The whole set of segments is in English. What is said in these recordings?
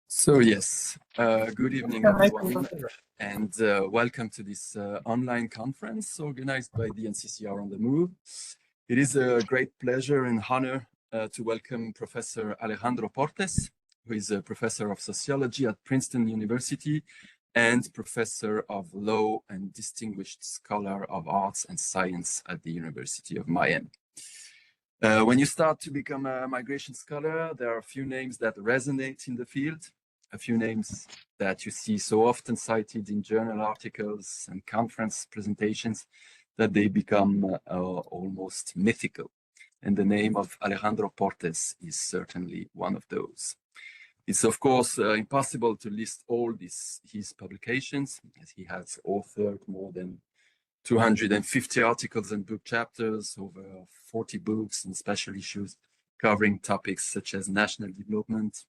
So yes, good evening everyone, and welcome to this online conference organized by the NCCR on the Move. It is a great pleasure and honor to welcome Professor Alejandro Portes, who is a professor of sociology at Princeton University and professor of law and distinguished scholar of arts and science at the University of Miami. When you start to become a migration scholar, there are a few names that resonate in the field, a few names that you see so often cited in journal articles and conference presentations that they become almost mythical. And the name of Alejandro Portes is certainly one of those. It's of course impossible to list all his publications, as he has authored more than 250 articles and book chapters, over 40 books and special issues covering topics such as national development,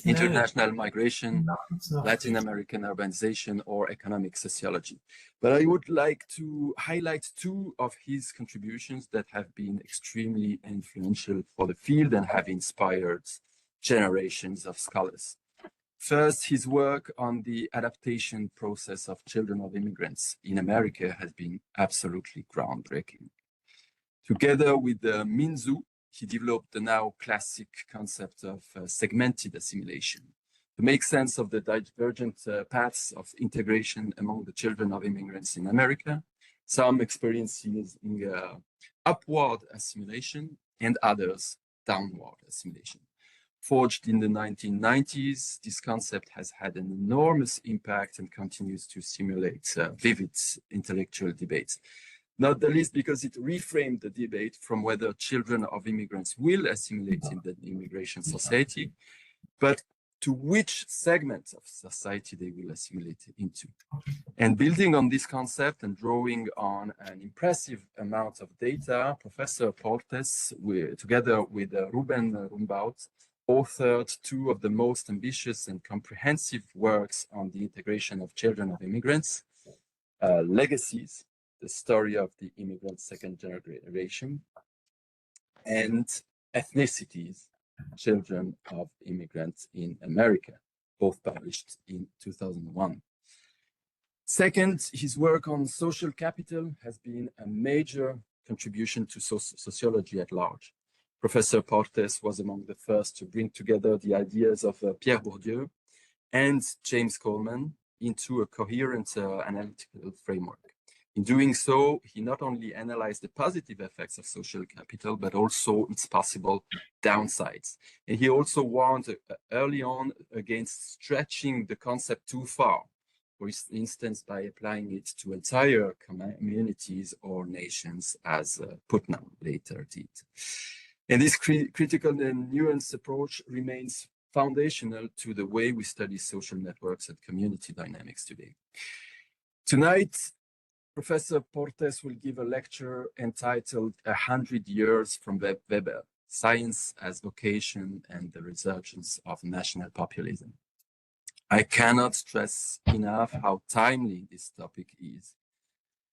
international migration, Latin American urbanization, or economic sociology. But I would like to highlight two of his contributions that have been extremely influential for the field and have inspired generations of scholars. First, his work on the adaptation process of children of immigrants in America has been absolutely groundbreaking. Together with Minzu, he developed the now classic concept of segmented assimilation to make sense of the divergent paths of integration among the children of immigrants in America, some experiencing upward assimilation and others downward assimilation. Forged in the 1990s, this concept has had an enormous impact and continues to stimulate vivid intellectual debates. Not the least because it reframed the debate from whether children of immigrants will assimilate in the immigration society, but to which segment of society they will assimilate into. And building on this concept and drawing on an impressive amount of data, Professor Portes, together with Ruben Rumbaut, authored two of the most ambitious and comprehensive works on the integration of children of immigrants, Legacies, the story of the immigrant second generation, and Ethnicities, children of immigrants in America, both published in 2001. Second, his work on social capital has been a major contribution to sociology at large. Professor Portes was among the first to bring together the ideas of Pierre Bourdieu and James Coleman into a coherent analytical framework. In doing so, he not only analyzed the positive effects of social capital, but also its possible downsides. And he also warned early on against stretching the concept too far, for instance, by applying it to entire communities or nations, as Putnam later did. And this critical and nuanced approach remains foundational to the way we study social networks and community dynamics today. Tonight, Professor Portes will give a lecture entitled 100 Years from Weber, Science as Vocation and the Resurgence of National Populism. I cannot stress enough how timely this topic is.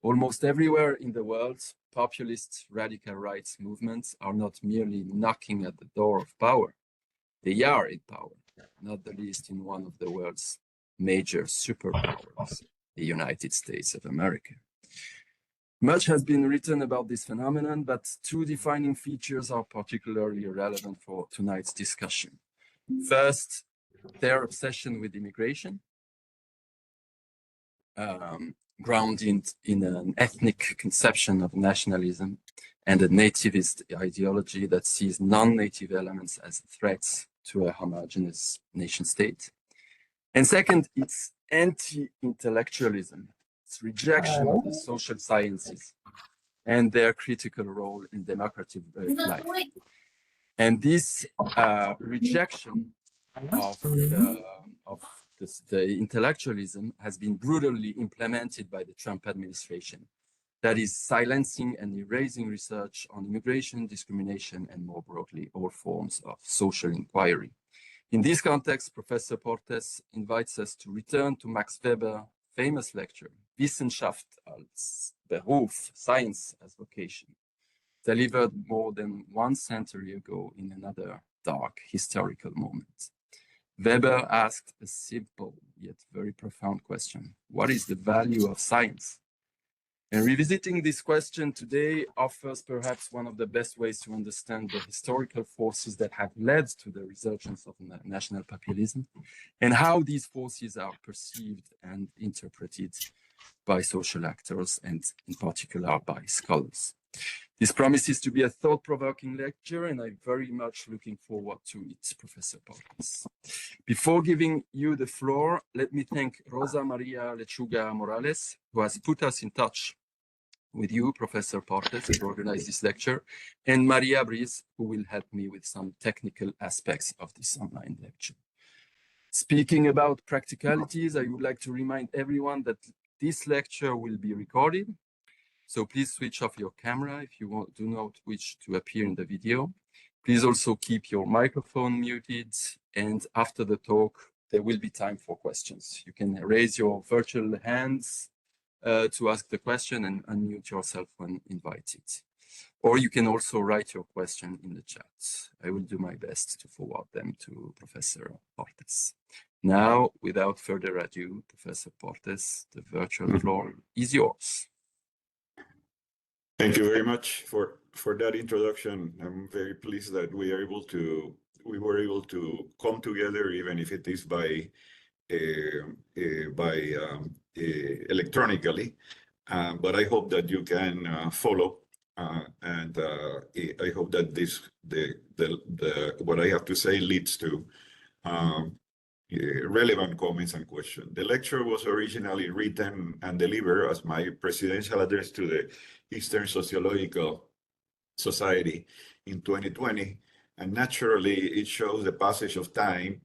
Almost everywhere in the world, populist radical rights movements are not merely knocking at the door of power. They are in power, not the least in one of the world's major superpowers, the United States of America. Much has been written about this phenomenon, but two defining features are particularly relevant for tonight's discussion. First, their obsession with immigration, grounded in an ethnic conception of nationalism and a nativist ideology that sees non-native elements as threats to a homogeneous nation state. And second, it's anti-intellectualism, its rejection of the social sciences and their critical role in democratic life. And this rejection of the intellectualism has been brutally implemented by the Trump administration, that is silencing and erasing research on immigration, discrimination, and more broadly, all forms of social inquiry. In this context, Professor Portes invites us to return to Max Weber's famous lecture, Wissenschaft als Beruf, Science as Vocation, delivered more than 1 century ago in another dark historical moment. Weber asked a simple yet very profound question. What is the value of science? And revisiting this question today offers perhaps one of the best ways to understand the historical forces that have led to the resurgence of national populism and how these forces are perceived and interpreted by social actors and in particular by scholars. This promises to be a thought-provoking lecture, and I'm very much looking forward to it, Professor Portes. Before giving you the floor, let me thank Rosa Maria Lechuga Morales, who has put us in touch with you, Professor Portes, to organize this lecture, and Maria Briz, who will help me with some technical aspects of this online lecture. Speaking about practicalities, I would like to remind everyone that this lecture will be recorded. So please switch off your camera if you do not wish to appear in the video. Please also keep your microphone muted. And after the talk, there will be time for questions. You can raise your virtual hands to ask the question and unmute yourself when invited. Or you can also write your question in the chat. I will do my best to forward them to Professor Portes. Now, without further ado, Professor Portes, the virtual floor is yours. Thank you very much for that introduction. I'm very pleased that we were able to come together, even if it is by electronically. But I hope that you can follow, and I hope that what I have to say leads to relevant comments and questions. The lecture was originally written and delivered as my presidential address to the Eastern Sociological Society in 2020, and naturally it shows the passage of time,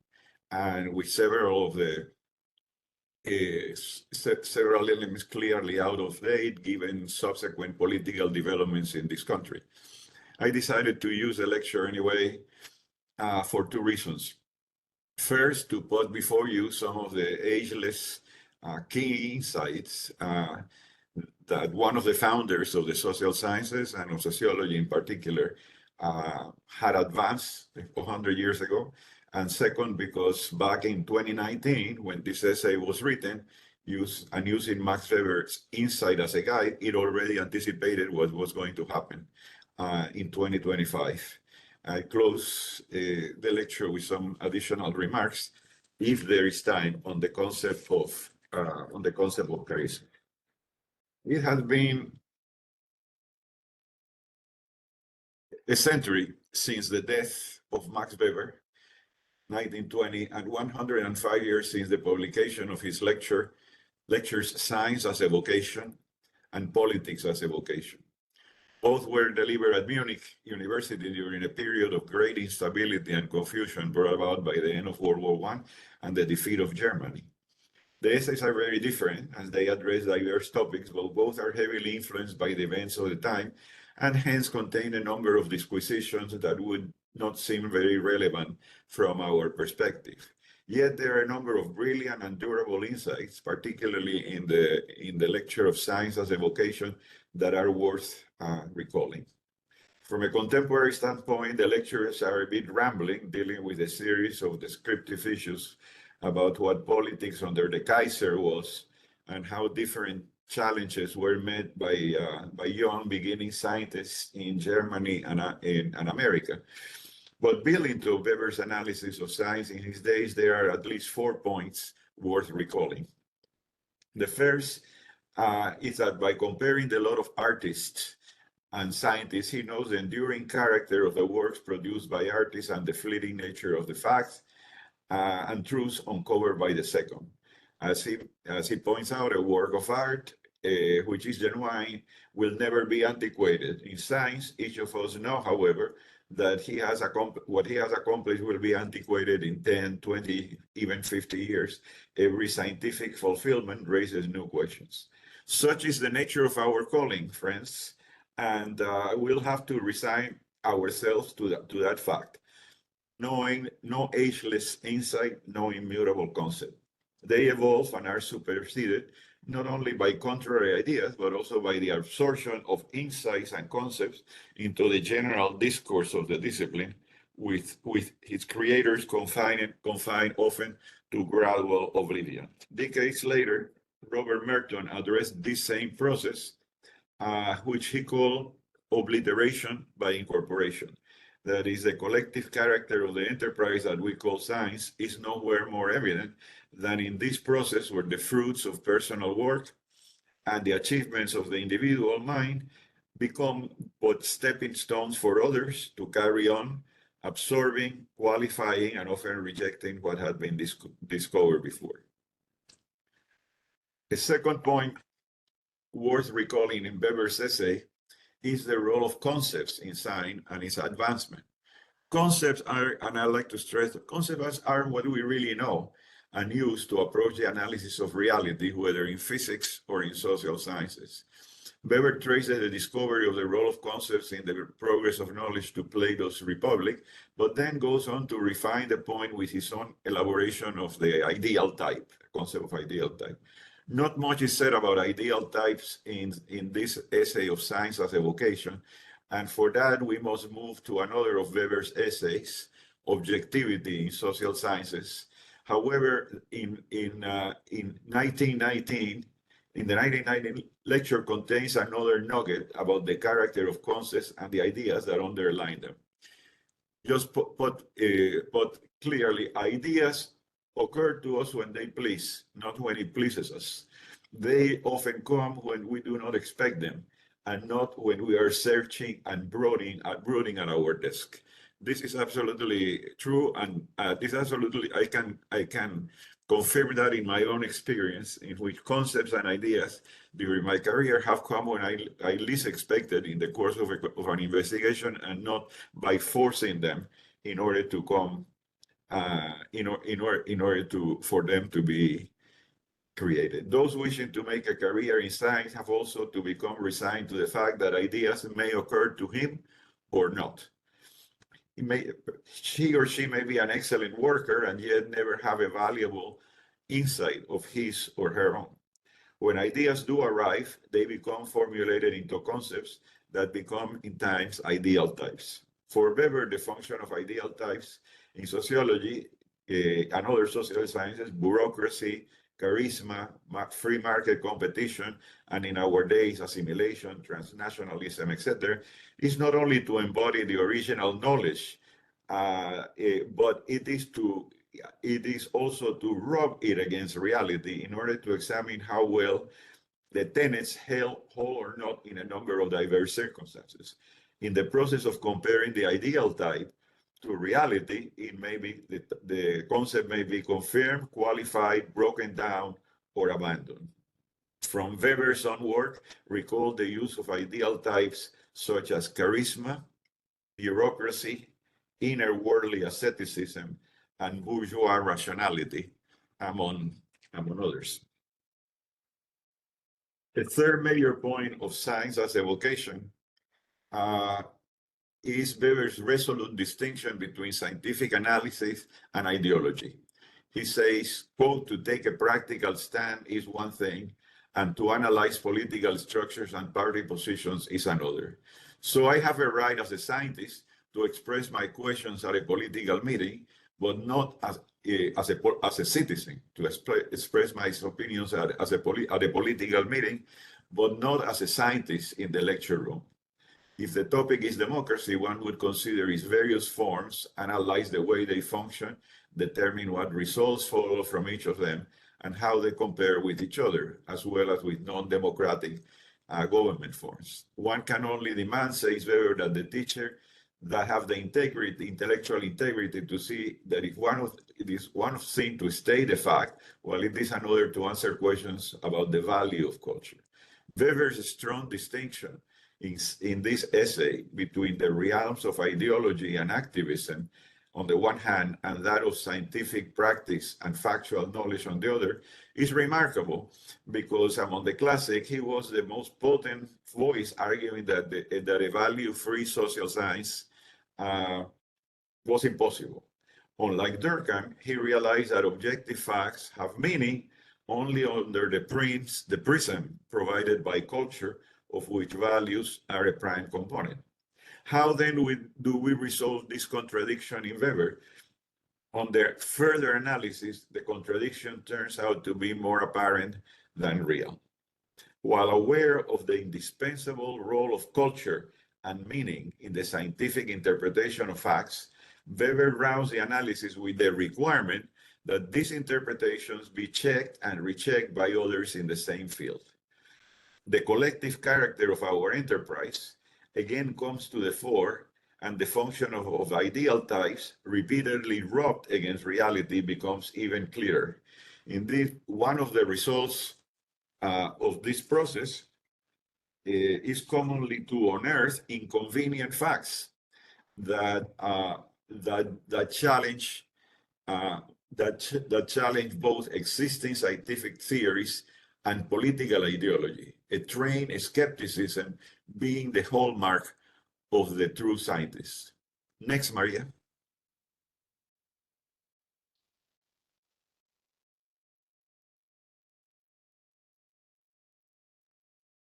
and with several of the several elements clearly out of date given subsequent political developments in this country. I decided to use the lecture anyway for two reasons. First, to put before you some of the ageless key insights that one of the founders of the social sciences and of sociology in particular had advanced 100 years ago. And second, because back in 2019, when this essay was written, using Max Weber's insight as a guide, it already anticipated what was going to happen in 2025. I close the lecture with some additional remarks, if there is time, on the concept of charisma. It has been a century since the death of Max Weber, 1920, and 105 years since the publication of his lectures Science as a Vocation and Politics as a Vocation. Both were delivered at Munich University during a period of great instability and confusion brought about by the end of World War I and the defeat of Germany. The essays are very different as they address diverse topics, but both are heavily influenced by the events of the time and hence contain a number of disquisitions that would not seem very relevant from our perspective. Yet there are a number of brilliant and durable insights, particularly in the lecture of Science as a Vocation, that are worth recalling. From a contemporary standpoint, the lectures are a bit rambling, dealing with a series of descriptive issues about what politics under the Kaiser was and how different challenges were met by young beginning scientists in Germany and in America. But building to Weber's analysis of science in his days, there are at least 4 points worth recalling. The first is that by comparing the lot of artists and scientists, he knows the enduring character of the works produced by artists and the fleeting nature of the facts and truths uncovered by the second. As he points out, a work of art, which is genuine, will never be antiquated. In science, each of us know, however, that what he has accomplished will be antiquated in 10, 20, even 50 years. Every scientific fulfillment raises new questions. Such is the nature of our calling, friends, and we'll have to resign ourselves to that fact. Knowing no ageless insight, no immutable concept. They evolve and are superseded not only by contrary ideas, but also by the absorption of insights and concepts into the general discourse of the discipline, with its creators confined often to gradual oblivion. Decades later, Robert Merton addressed this same process, which he called obliteration by incorporation. That is, the collective character of the enterprise that we call science is nowhere more evident than in this process where the fruits of personal work and the achievements of the individual mind become but stepping stones for others to carry on, absorbing, qualifying, and often rejecting what had been discovered before. The second point worth recalling in Weber's essay is the role of concepts in science and its advancement. Concepts are, and I like to stress, concepts are what we really know and use to approach the analysis of reality, whether in physics or in social sciences. Weber traces the discovery of the role of concepts in the progress of knowledge to Plato's Republic, but then goes on to refine the point with his own elaboration of the ideal type, the concept of ideal type. Not much is said about ideal types in this essay of Science as a Vocation, and for that we must move to another of Weber's essays, Objectivity in Social Sciences. However, in 1919, in the 1990 lecture contains another nugget about the character of concepts and the ideas that underline them. Just put clearly, ideas occur to us when they please, not when it pleases us. They often come when we do not expect them, and not when we are searching and brooding at our desk. This is absolutely true, and this absolutely I can confirm that in my own experience, in which concepts and ideas during my career have come when I least expected in the course of an investigation, and not by forcing them in order to come, for them to be created. Those wishing to make a career in science have also to become resigned to the fact that ideas may occur to him or not. She or she may be an excellent worker and yet never have a valuable insight of his or her own. When ideas do arrive, they become formulated into concepts that become in times ideal types. For Weber, the function of ideal types in sociology and other social sciences, bureaucracy, charisma, free market competition, and in our days, assimilation, transnationalism, etc., is not only to embody the original knowledge, but it is also to rub it against reality in order to examine how well the tenets hold or not in a number of diverse circumstances. In the process of comparing the ideal type to reality, it may be the concept may be confirmed, qualified, broken down, or abandoned. From Weber's own work, recall the use of ideal types such as charisma, bureaucracy, inner worldly asceticism, and bourgeois rationality, among others. The third major point of science as a vocation is Weber's resolute distinction between scientific analysis and ideology. He says, quote, to take a practical stand is one thing, and to analyze political structures and party positions is another. So I have a right as a scientist to express my questions at a political meeting, but not as a citizen, to express my opinions at a political meeting, but not as a scientist in the lecture room. If the topic is democracy, one would consider its various forms, analyze the way they function, determine what results follow from each of them, and how they compare with each other, as well as with non-democratic government forms. One can only demand, says Weber, that the teacher that have the intellectual integrity to see that if it is one thing to state a fact, while it is another to answer questions about the value of culture. Weber's strong distinction in this essay between the realms of ideology and activism on the one hand, and that of scientific practice and factual knowledge on the other, is remarkable, because among the classic, he was the most potent voice arguing that a value-free social science was impossible. Unlike Durkheim, he realized that objective facts have meaning only under the prism provided by culture, of which values are a prime component. How then do we resolve this contradiction in Weber? On their further analysis, the contradiction turns out to be more apparent than real. While aware of the indispensable role of culture and meaning in the scientific interpretation of facts, Weber rounds the analysis with the requirement that these interpretations be checked and rechecked by others in the same field. The collective character of our enterprise again comes to the fore, and the function of ideal types repeatedly rubbed against reality becomes even clearer. Indeed, one of the results of this process is commonly to unearth inconvenient facts that challenge that challenge both existing scientific theories and political ideology. A trained skepticism being the hallmark of the true scientist. Next, Maria.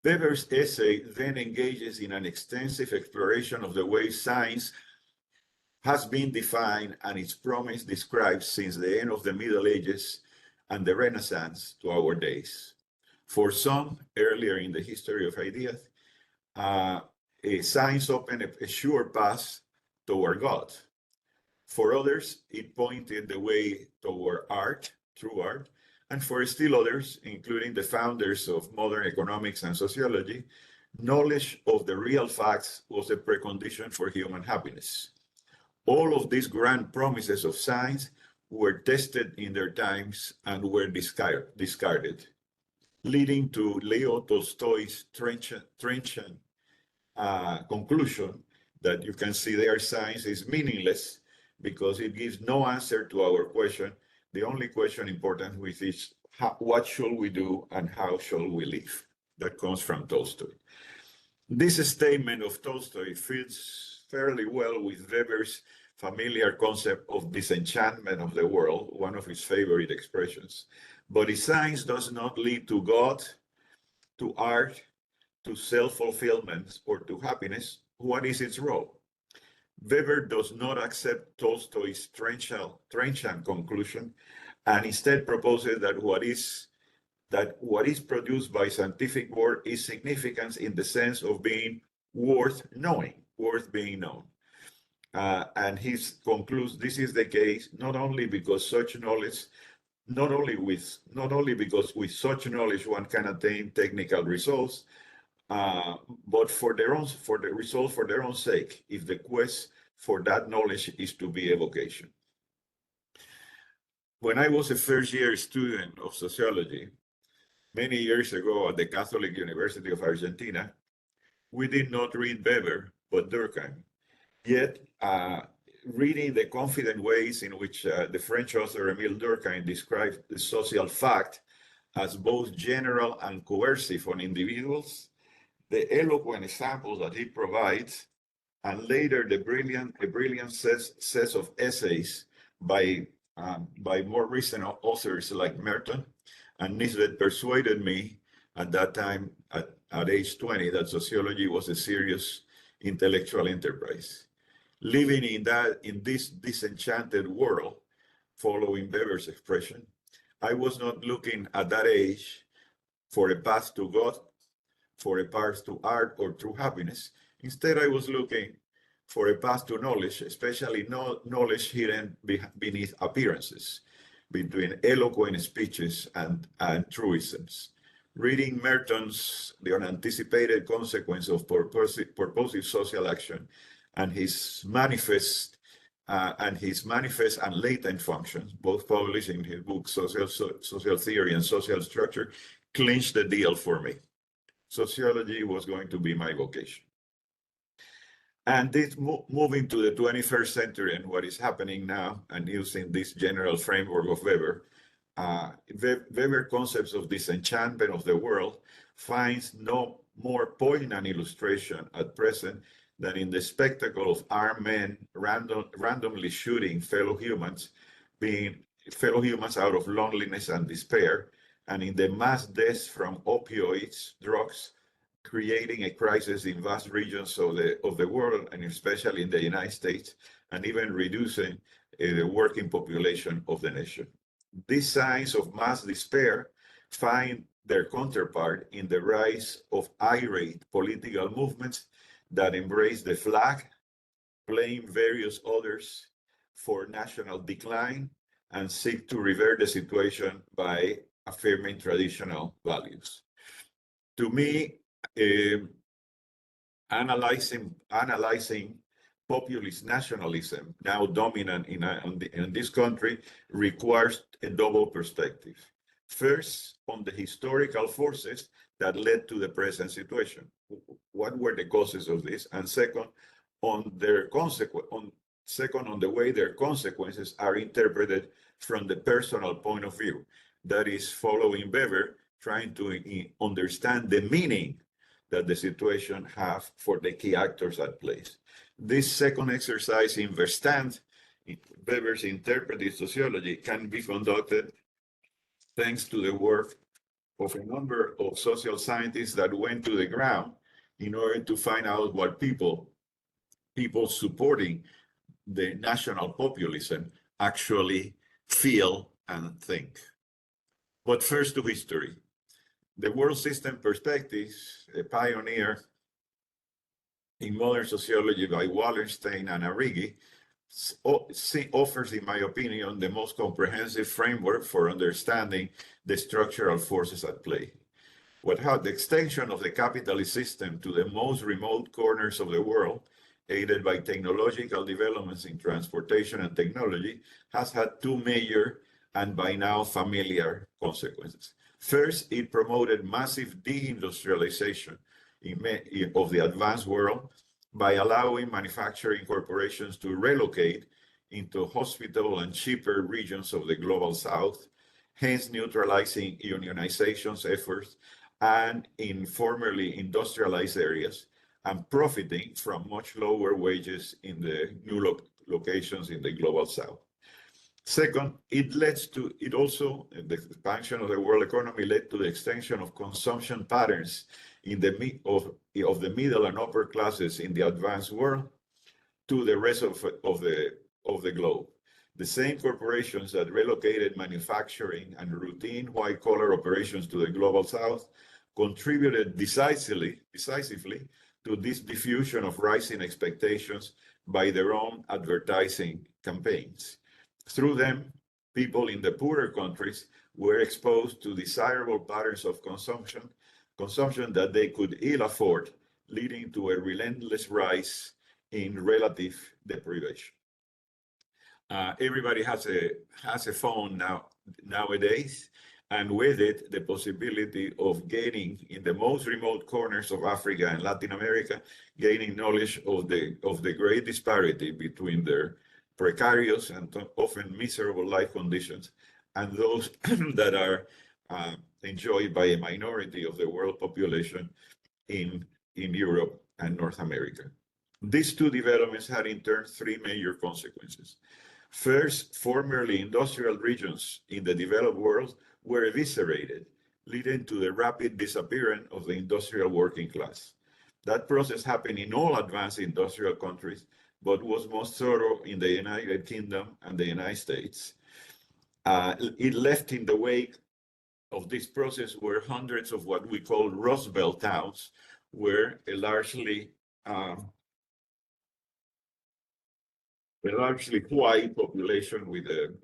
Weber's essay then engages in an extensive exploration of the way science has been defined and its promise described since the end of the Middle Ages and the Renaissance to our days. For some, earlier in the history of ideas, science opened a sure path toward God. For others, it pointed the way toward art, true art, and for still others, including the founders of modern economics and sociology, knowledge of the real facts was a precondition for human happiness. All of these grand promises of science were tested in their times and were discarded, leading to Leo Tolstoy's trenchant conclusion that you can see there science is meaningless because it gives no answer to our question. The only question important which is what should we do and how shall we live? That comes from Tolstoy. This statement of Tolstoy fits fairly well with Weber's familiar concept of disenchantment of the world, one of his favorite expressions. But if science does not lead to God, to art, to self-fulfillment, or to happiness, what is its role? Weber does not accept Tolstoy's trenchant conclusion, and instead proposes that what is produced by scientific work is significance in the sense of being worth knowing, worth being known. And he concludes this is the case not only because such knowledge, not only because with such knowledge one can attain technical results, but for the result for their own sake, if the quest for that knowledge is to be a vocation. When I was a first-year student of sociology, many years ago at the Catholic University of Argentina, we did not read Weber, but Durkheim. Yet, reading the confident ways in which the French author Émile Durkheim described the social fact as both general and coercive on individuals, the eloquent examples that he provides, and later a brilliant set of essays by more recent authors like Merton and Nisbet persuaded me at that time, at age 20, that sociology was a serious intellectual enterprise. Living in this disenchanted world, following Weber's expression, I was not looking at that age for a path to God, for a path to art or true happiness. Instead, I was looking for a path to knowledge, especially knowledge hidden beneath appearances, between eloquent speeches and truisms. Reading Merton's The Unanticipated Consequence of Purposive Social Action and his manifest and latent functions, both published in his book Social Theory and Social Structure, clinched the deal for me. Sociology was going to be my vocation. And this moving to the 21st century and what is happening now, and using this general framework of Weber, Weber concepts of disenchantment of the world finds no more poignant illustration at present than in the spectacle of armed men randomly shooting fellow humans out of loneliness and despair, and in the mass deaths from opioids, drugs, creating a crisis in vast regions of the world, and especially in the United States, and even reducing the working population of the nation. These signs of mass despair find their counterpart in the rise of irate political movements that embrace the flag, blame various others for national decline, and seek to revert the situation by affirming traditional values. To me, um, analyzing populist nationalism, now dominant in this country, requires a double perspective. First, on the historical forces that led to the present situation. What were the causes of this? And second, on on the way their consequences are interpreted from the personal point of view. That is, following Weber, trying to understand the meaning that the situation have for the key actors at place. This second exercise in Verstand, Weber's interpretive sociology, can be conducted thanks to the work of a number of social scientists that went to the ground in order to find out what people supporting the national populism actually feel and think. But first to history. The world system perspectives, a pioneer in modern sociology by Wallerstein and Arrighi, offers, in my opinion, the most comprehensive framework for understanding the structural forces at play. What had the extension of the capitalist system to the most remote corners of the world, aided by technological developments in transportation and technology, has had two major and by now familiar consequences. First, it promoted massive deindustrialization of the advanced world by allowing manufacturing corporations to relocate into hospitable and cheaper regions of the global south, hence neutralizing unionization's efforts and in formerly industrialized areas, and profiting from much lower wages in the new locations in the global south. Second, the expansion of the world economy led to the extension of consumption patterns of the middle and upper classes in the advanced world to the rest of the globe. The same corporations that relocated manufacturing and routine white-collar operations to the global south contributed decisively to this diffusion of rising expectations by their own advertising campaigns. Through them, people in the poorer countries were exposed to desirable patterns of consumption that they could ill afford, leading to a relentless rise in relative deprivation. Everybody has a phone nowadays, and with it, the possibility of gaining in the most remote corners of Africa and Latin America, gaining knowledge of the great disparity between their precarious and often miserable life conditions and those that are enjoyed by a minority of the world population in Europe and North America. These two developments had in turn three major consequences. First, formerly industrial regions in the developed world were eviscerated, leading to the rapid disappearance of the industrial working class. That process happened in all advanced industrial countries, but was most thorough in the United Kingdom and the United States. It left in the wake of this process were hundreds of what we call Rust Belt towns, where a largely white population with a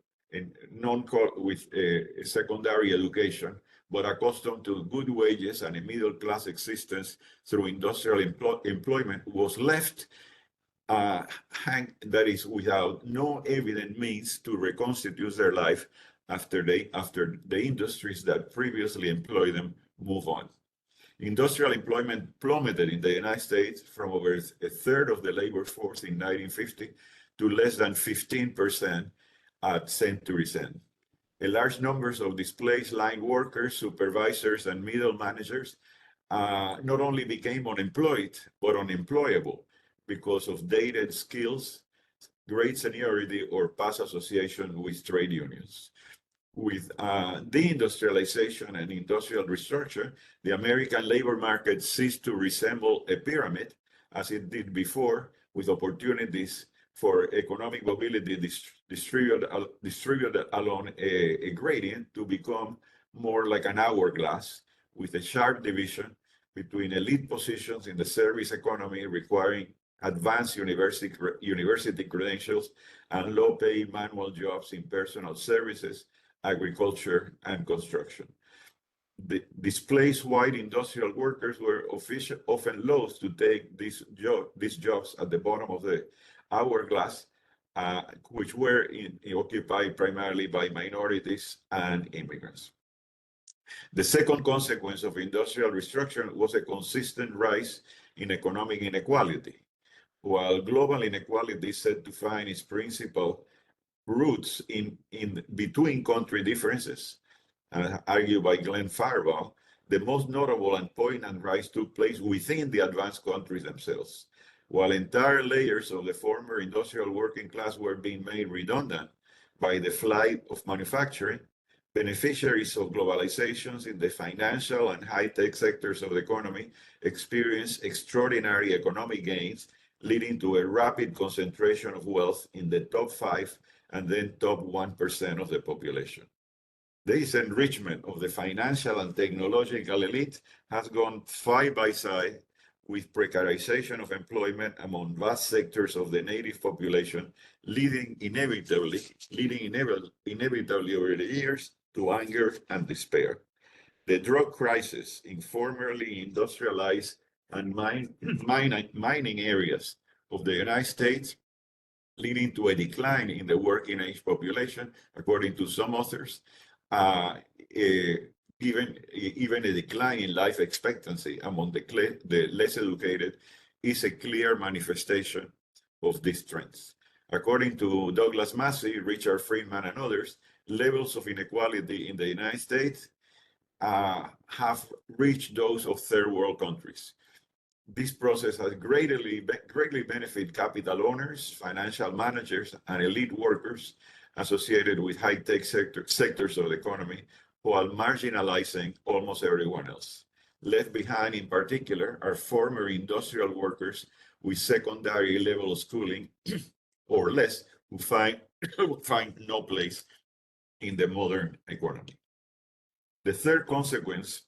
secondary education, but accustomed to good wages and a middle-class existence through industrial employment, was left that is without no evident means to reconstitute their life after the industries that previously employed them move on. Industrial employment plummeted in the United States from over a third of the labor force in 1950 to less than 15% at century's end. A large numbers of displaced line workers, supervisors, and middle managers not only became unemployed, but unemployable because of dated skills, great seniority, or past association with trade unions. With deindustrialization and industrial restructure, the American labor market ceased to resemble a pyramid as it did before, with opportunities for economic mobility distributed along a gradient to become more like an hourglass, with a sharp division between elite positions in the service economy requiring advanced university credentials and low-paid manual jobs in personal services, agriculture, and construction. The displaced white industrial workers were often loath to take these jobs at the bottom of the hourglass, which were occupied primarily by minorities and immigrants. The second consequence of industrial restructuring was a consistent rise in economic inequality. While global inequality is said to find its principal roots in between country differences, argued by Glenn Fireball, the most notable and poignant rise took place within the advanced countries themselves. While entire layers of the former industrial working class were being made redundant by the flight of manufacturing, beneficiaries of globalizations in the financial and high-tech sectors of the economy experienced extraordinary economic gains, leading to a rapid concentration of wealth in the top 5 and then top 1% of the population. This enrichment of the financial and technological elite has gone side by side with precarization of employment among vast sectors of the native population, leading inevitably over the years to anger and despair. The drug crisis in formerly industrialized and mining areas of the United States, leading to a decline in the working age population, according to some authors, even a decline in life expectancy among the less educated is a clear manifestation of these trends. According to Douglas Massey, Richard Friedman, and others, levels of inequality in the United States have reached those of third world countries. This process has greatly benefited capital owners, financial managers, and elite workers associated with high-tech sectors of the economy, while marginalizing almost everyone else. Left behind in particular are former industrial workers with secondary level schooling or less, who find no place in the modern economy. The third consequence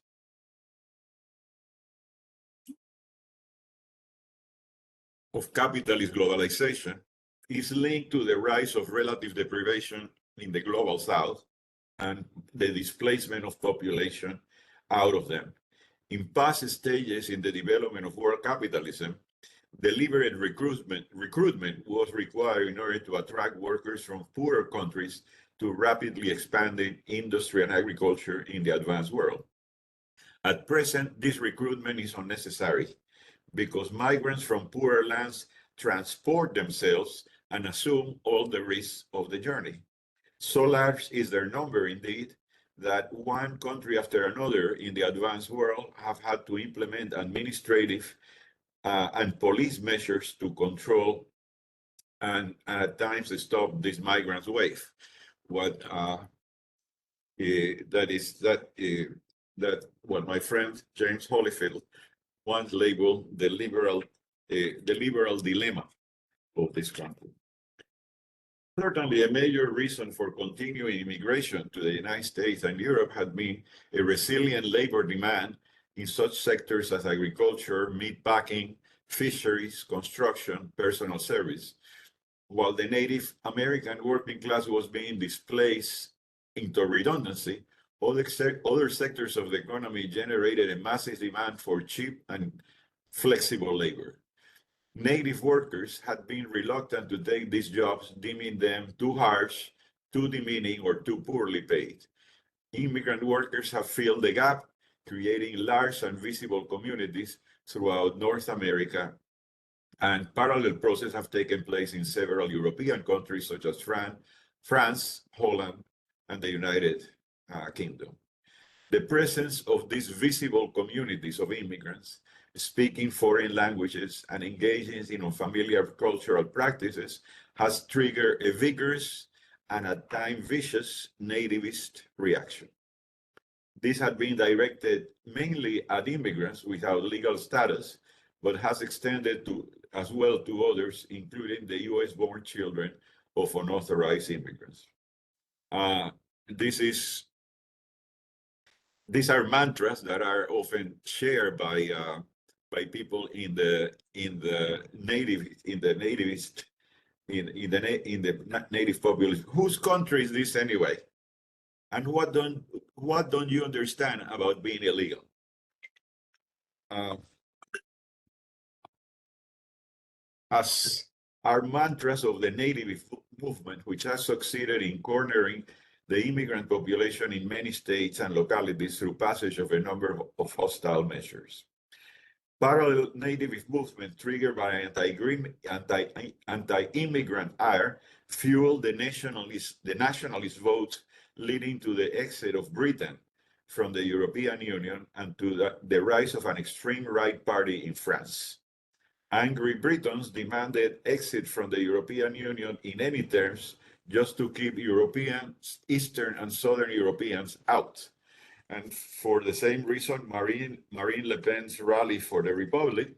of capitalist globalization is linked to the rise of relative deprivation in the global south and the displacement of population out of them. In past stages in the development of world capitalism, deliberate recruitment was required in order to attract workers from poorer countries to rapidly expanding industry and agriculture in the advanced world. At present, this recruitment is unnecessary because migrants from poorer lands transport themselves and assume all the risks of the journey. So large is their number, indeed, that one country after another in the advanced world have had to implement administrative and police measures to control and at times stop this migrants' wave. What what my friend James Holyfield once labeled the liberal dilemma of this country. Certainly, a major reason for continuing immigration to the United States and Europe had been a resilient labor demand in such sectors as agriculture, meatpacking, fisheries, construction, personal service. While the Native American working class was being displaced into redundancy, other sectors of the economy generated a massive demand for cheap and flexible labor. Native workers had been reluctant to take these jobs, deeming them too harsh, too demeaning, or too poorly paid. Immigrant workers have filled the gap, creating large and visible communities throughout North America, and parallel processes have taken place in several European countries such as France, Holland, and the United Kingdom. The presence of these visible communities of immigrants speaking foreign languages and engaging in unfamiliar cultural practices has triggered a vigorous and at times vicious nativist reaction. This had been directed mainly at immigrants without legal status, but has extended to as well to others, including the US-born children of unauthorized immigrants. Uh, this is These are mantras that are often shared by people in the nativist in the native population. Whose country is this anyway? And what don't you understand about being illegal? Uh, as are mantras of the native movement, which has succeeded in cornering the immigrant population in many states and localities through passage of a number of hostile measures. Parallel native movement triggered by anti-immigrant ire fueled the nationalist vote, leading to the exit of Britain from the European Union and to the rise of an extreme right party in France. Angry Britons demanded exit from the European Union in any terms, just to keep Europeans, Eastern and Southern Europeans out. And for the same reason, Marine Le Pen's Rally for the Republic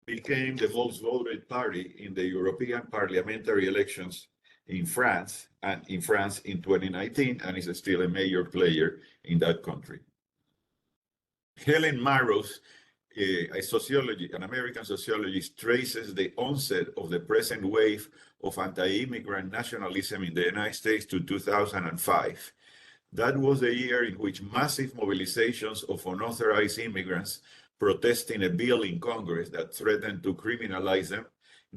became the most voted party in the European parliamentary elections in France in 2019, and is still a major player in that country. Helen Marros, an American sociologist, traces the onset of the present wave of anti-immigrant nationalism in the United States to 2005. That was the year in which massive mobilizations of unauthorized immigrants protesting a bill in Congress that threatened to criminalize them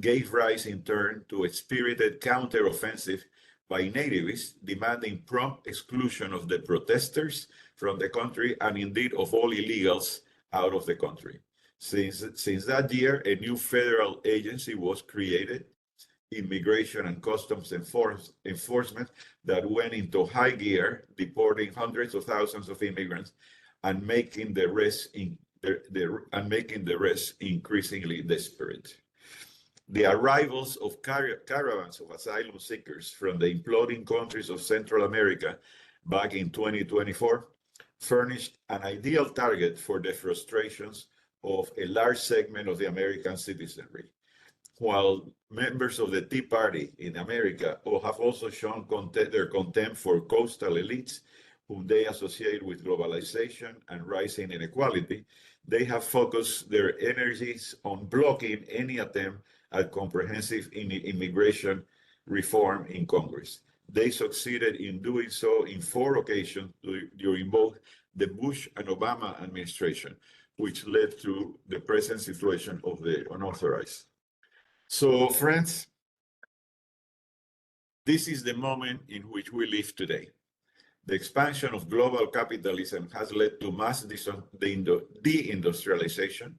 gave rise in turn to a spirited counteroffensive by nativists demanding prompt exclusion of the protesters from the country and indeed of all illegals out of the country. Since that year, a new federal agency was created, Immigration and Customs Enforcement, that went into high gear, deporting hundreds of thousands of immigrants and making the rest increasingly desperate. The arrivals of caravans of asylum seekers from the imploding countries of Central America back in 2024 furnished an ideal target for the frustrations of a large segment of the American citizenry. While members of the Tea Party in America have also shown their contempt for coastal elites, whom they associate with globalization and rising inequality, they have focused their energies on blocking any attempt at comprehensive immigration reform in Congress. They succeeded in doing so in 4 occasions during both the Bush and Obama administration, which led to the present situation of the unauthorized. So, friends, this is the moment in which we live today. The expansion of global capitalism has led to mass deindustrialization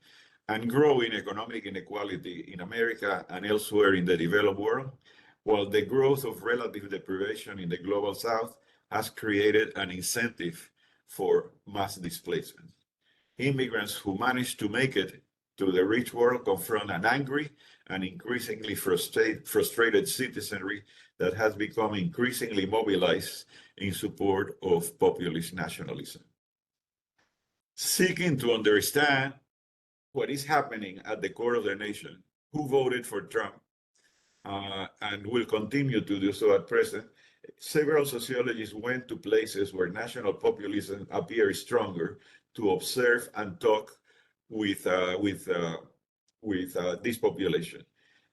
and growing economic inequality in America and elsewhere in the developed world, while the growth of relative deprivation in the global South has created an incentive for mass displacement. Immigrants who manage to make it to the rich world confront an angry and increasingly frustrated citizenry that has become increasingly mobilized in support of populist nationalism. Seeking to understand what is happening at the core of the nation, who voted for Trump, and will continue to do so at present, several sociologists went to places where national populism appears stronger to observe and talk with this population.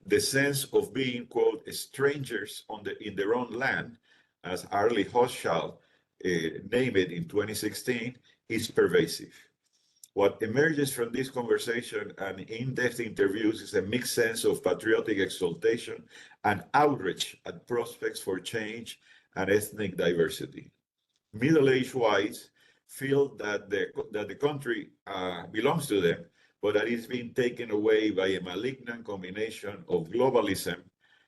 The sense of being, quote, strangers in their own land, as Arlie Hochschild named it in 2016, is pervasive. What emerges from this conversation and in-depth interviews is a mixed sense of patriotic exultation and outrage at prospects for change and ethnic diversity. Middle-aged whites feel that the country belongs to them, but that it's been taken away by a malignant combination of globalism,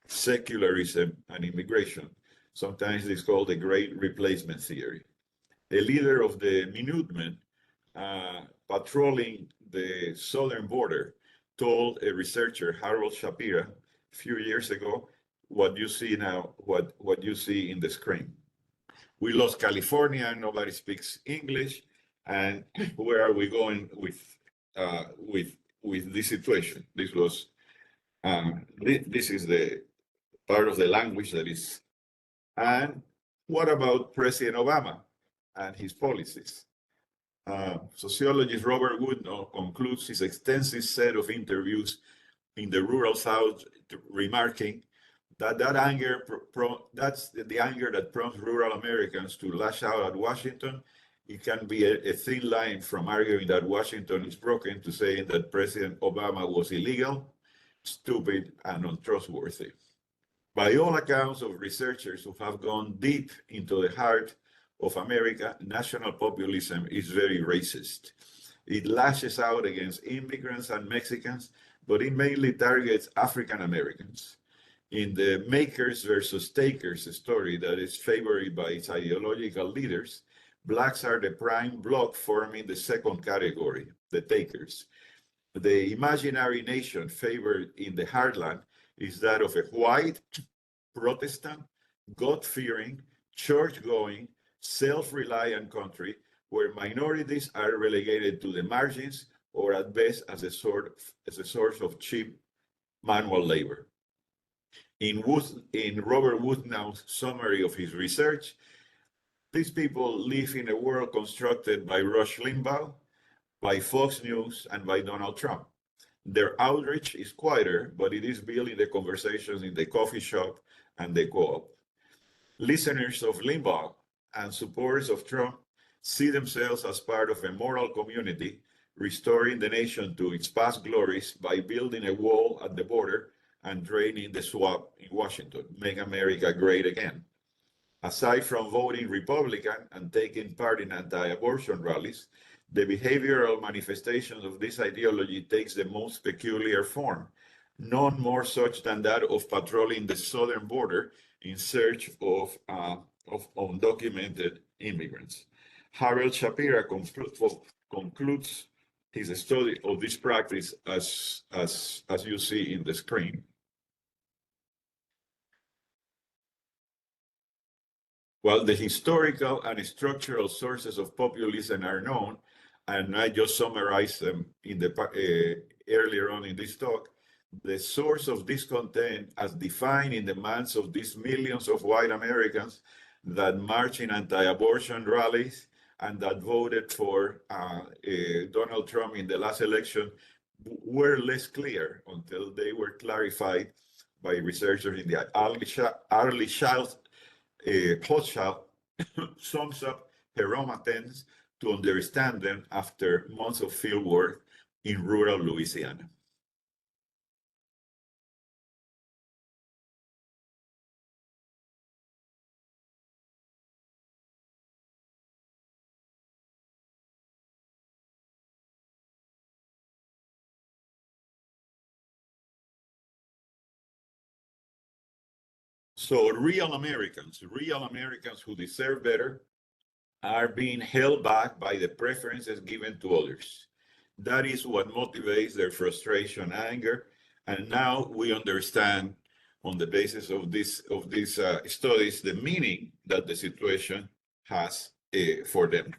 secularism, and immigration. Sometimes it's called the Great Replacement Theory. The leader of the Minutemen, patrolling the southern border, told a researcher, Harold Shapira, a few years ago, what you see now, what you see in the screen. We lost California, nobody speaks English, and where are we going with this situation? This was this is the part of the language that is. And what about President Obama and his policies? Sociologist Robert Woodnow concludes his extensive set of interviews in the rural South, remarking that that's the anger that prompts rural Americans to lash out at Washington. It can be a thin line from arguing that Washington is broken to saying that President Obama was illegal, stupid, and untrustworthy. By all accounts of researchers who have gone deep into the heart of America, national populism is very racist. It lashes out against immigrants and Mexicans, but it mainly targets African Americans. In the makers versus takers story that is favored by its ideological leaders, Blacks are the prime bloc forming the second category, the takers. The imaginary nation favored in the heartland is that of a white, Protestant, God-fearing, church-going, self-reliant country where minorities are relegated to the margins or at best as a source of cheap manual labor. In Robert Woodnow's summary of his research, these people live in a world constructed by Rush Limbaugh, by Fox News, and by Donald Trump. Their outreach is quieter, but it is built in the conversations in the coffee shop and the co-op. Listeners of Limbaugh and supporters of Trump see themselves as part of a moral community, restoring the nation to its past glories by building a wall at the border and draining the swamp in Washington, make America great again. Aside from voting Republican and taking part in anti-abortion rallies, the behavioral manifestations of this ideology takes the most peculiar form, none more such than that of patrolling the southern border in search of undocumented immigrants. Harold Shapira concludes his study of this practice as you see in the screen. While the historical and structural sources of populism are known, and I just summarized them in the earlier on in this talk, the source of discontent as defined in the minds of these millions of white Americans that march in anti-abortion rallies and that voted for Donald Trump in the last election were less clear until they were clarified by researchers in the Arlie Hochschild sums up Heromatens to understand them after months of field work in rural Louisiana. So real Americans who deserve better are being held back by the preferences given to others. That is what motivates their frustration, anger, and now we understand on the basis of these studies the meaning that the situation has for them.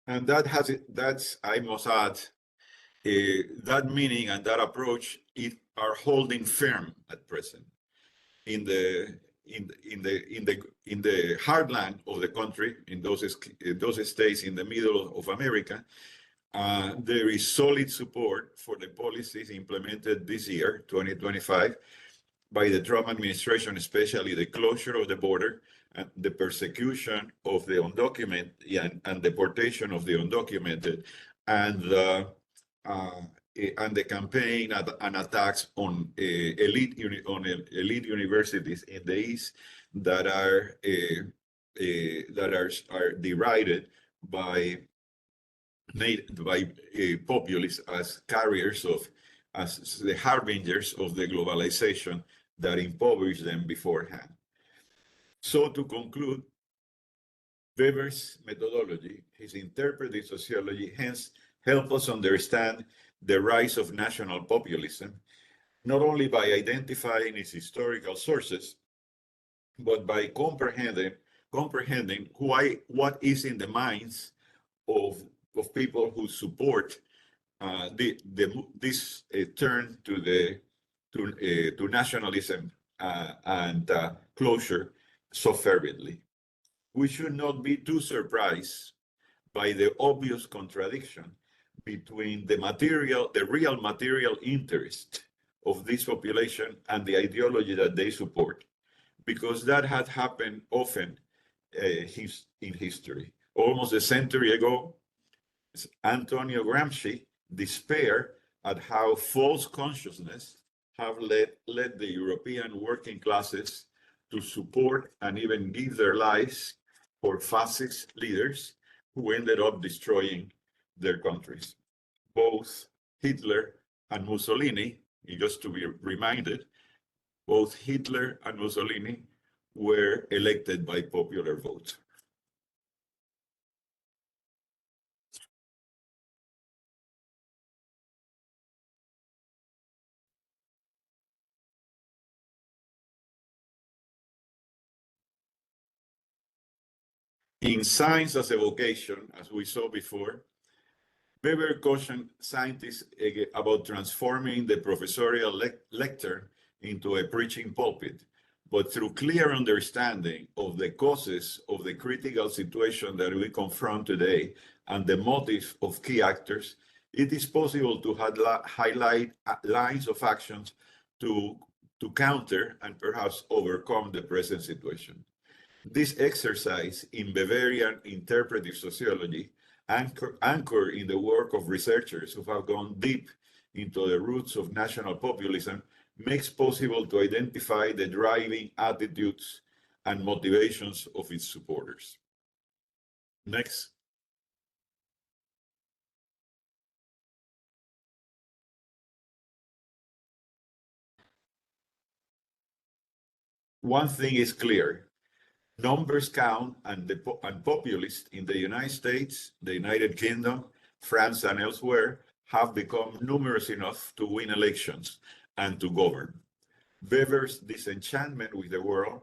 And that's I must add, that meaning and that approach are holding firm at present in the heartland of the country, in those states in the middle of America. There is solid support for the policies implemented this year, 2025, by the Trump administration, especially the closure of the border and the persecution of the undocumented and deportation of the undocumented, and the campaign and attacks on elite universities in the East that are derided by populists as carriers as the harbingers of the globalization that impoverished them beforehand. So to conclude, Weber's methodology, his interpretive sociology, hence help us understand the rise of national populism, not only by identifying its historical sources, but by comprehending what is in the minds of people who support this turn to nationalism and closure so fervently. We should not be too surprised by the obvious contradiction between the real material interest of this population and the ideology that they support, because that had happened often in history. Almost a century ago, Antonio Gramsci despair at how false consciousness have led the European working classes to support and even give their lives for fascist leaders who ended up destroying their countries. Both Hitler and Mussolini, just to be reminded, both Hitler and Mussolini were elected by popular vote. In Science as a Vocation, as we saw before, Weber cautioned scientists about transforming the professorial lectern into a preaching pulpit, but through clear understanding of the causes of the critical situation that we confront today and the motives of key actors, it is possible to highlight lines of actions to counter and perhaps overcome the present situation. This exercise in Bavarian interpretive sociology, anchored in the work of researchers who have gone deep into the roots of national populism, makes possible to identify the driving attitudes and motivations of its supporters. Next. One thing is clear. Numbers count, and populists in the United States, the United Kingdom, France, and elsewhere have become numerous enough to win elections and to govern. Weber's disenchantment with the world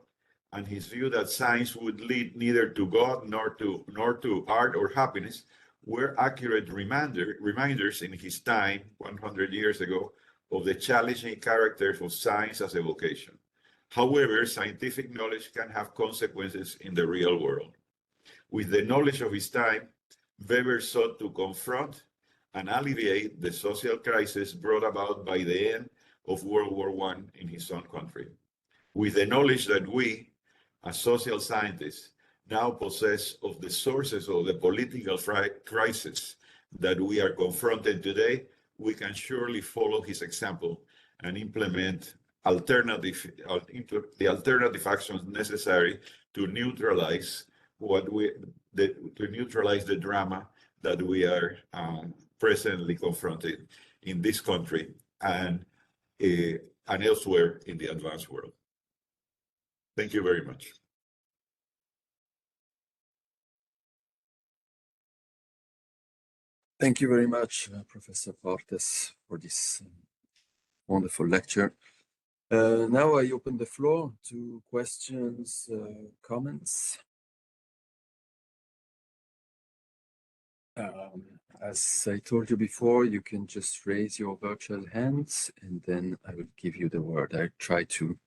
and his view that science would lead neither to God nor to art or happiness were accurate reminders in his time, 100 years ago, of the challenging character of science as a vocation. However, scientific knowledge can have consequences in the real world. With the knowledge of his time, Weber sought to confront and alleviate the social crisis brought about by the end of World War I in his own country. With the knowledge that we, as social scientists, now possess of the sources of the political crisis that we are confronted today, we can surely follow his example and implement the alternative actions necessary to neutralize the drama that we are presently confronted in this country and elsewhere in the advanced world. Thank you very much. Thank you very much, Professor Portes, for this wonderful lecture. Now I open the floor to questions, comments. As I told you before, you can just raise your virtual hands and then I will give you the word. I try to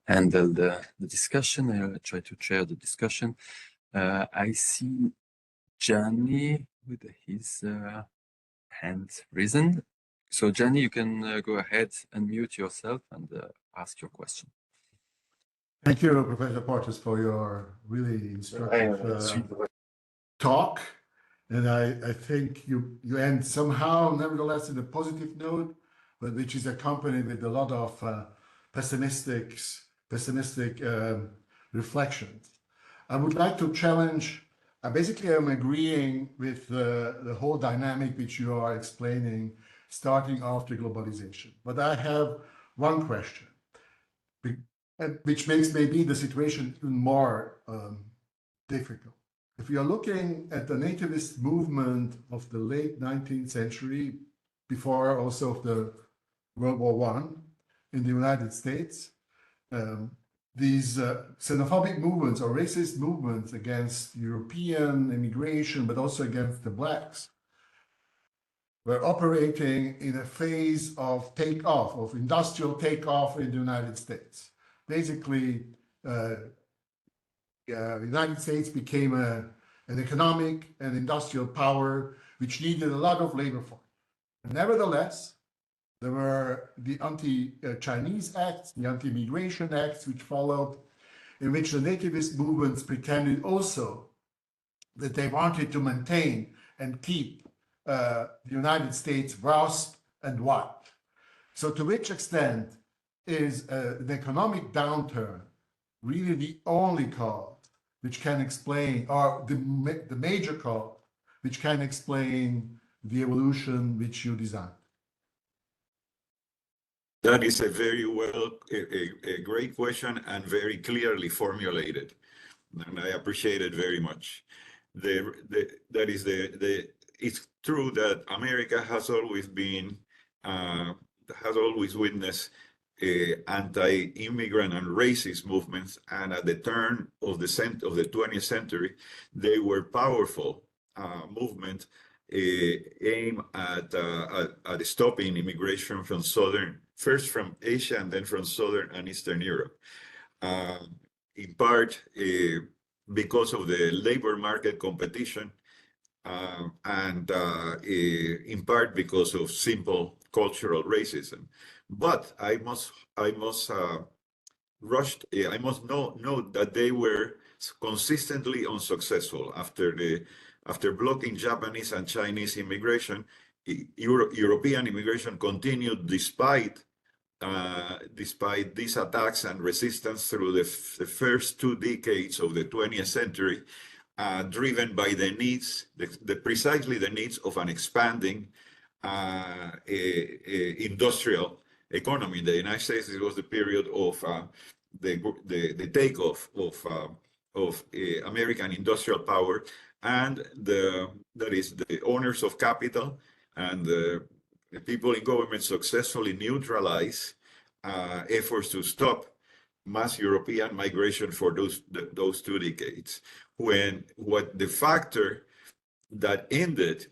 handle the discussion. I try to chair the discussion. I see Gianni with his hand risen. So Gianni, you can go ahead and mute yourself and ask your question. Thank you, Professor Portes, for your really instructive talk. And I think you end somehow, nevertheless, in a positive note, but which is accompanied with a lot of pessimistic reflections. I would like to challenge. Basically, I'm agreeing with the whole dynamic which you are explaining, starting after globalization. But I have one question, which makes maybe the situation even more difficult. if you're looking at the nativist movement of the late 19th century, before also of the World War I in the United States, these xenophobic movements or racist movements against European immigration, but also against the blacks, were operating in a phase of takeoff, of industrial takeoff in the United States. Basically, the United States became an economic and industrial power which needed a lot of labor force. Nevertheless, there were the anti-Chinese acts, the anti-immigration acts, which followed, in which the nativist movements pretended also that they wanted to maintain and keep the United States vast and wide. So to which extent is an economic downturn really the only cause which can explain, or the major cause which can explain the evolution which you designed? That is a very a great question and very clearly formulated, and I appreciate it very much. It's true that America has always been, has always witnessed anti-immigrant and racist movements, and at the turn of the 20th century, they were powerful movement aimed at stopping immigration from first from Asia and then from Southern and Eastern Europe. In part because of the labor market competition, and in part because of simple cultural racism. But I must note that they were consistently unsuccessful. After blocking Japanese and Chinese immigration, European immigration continued despite these attacks and resistance through the first 2 decades of the 20th century, driven by the needs, precisely the needs of an expanding industrial economy. In the United States, it was the period of the takeoff of American industrial power, and that is the owners of capital and the people in government successfully neutralize efforts to stop mass European migration for those 2 decades. What the factor that ended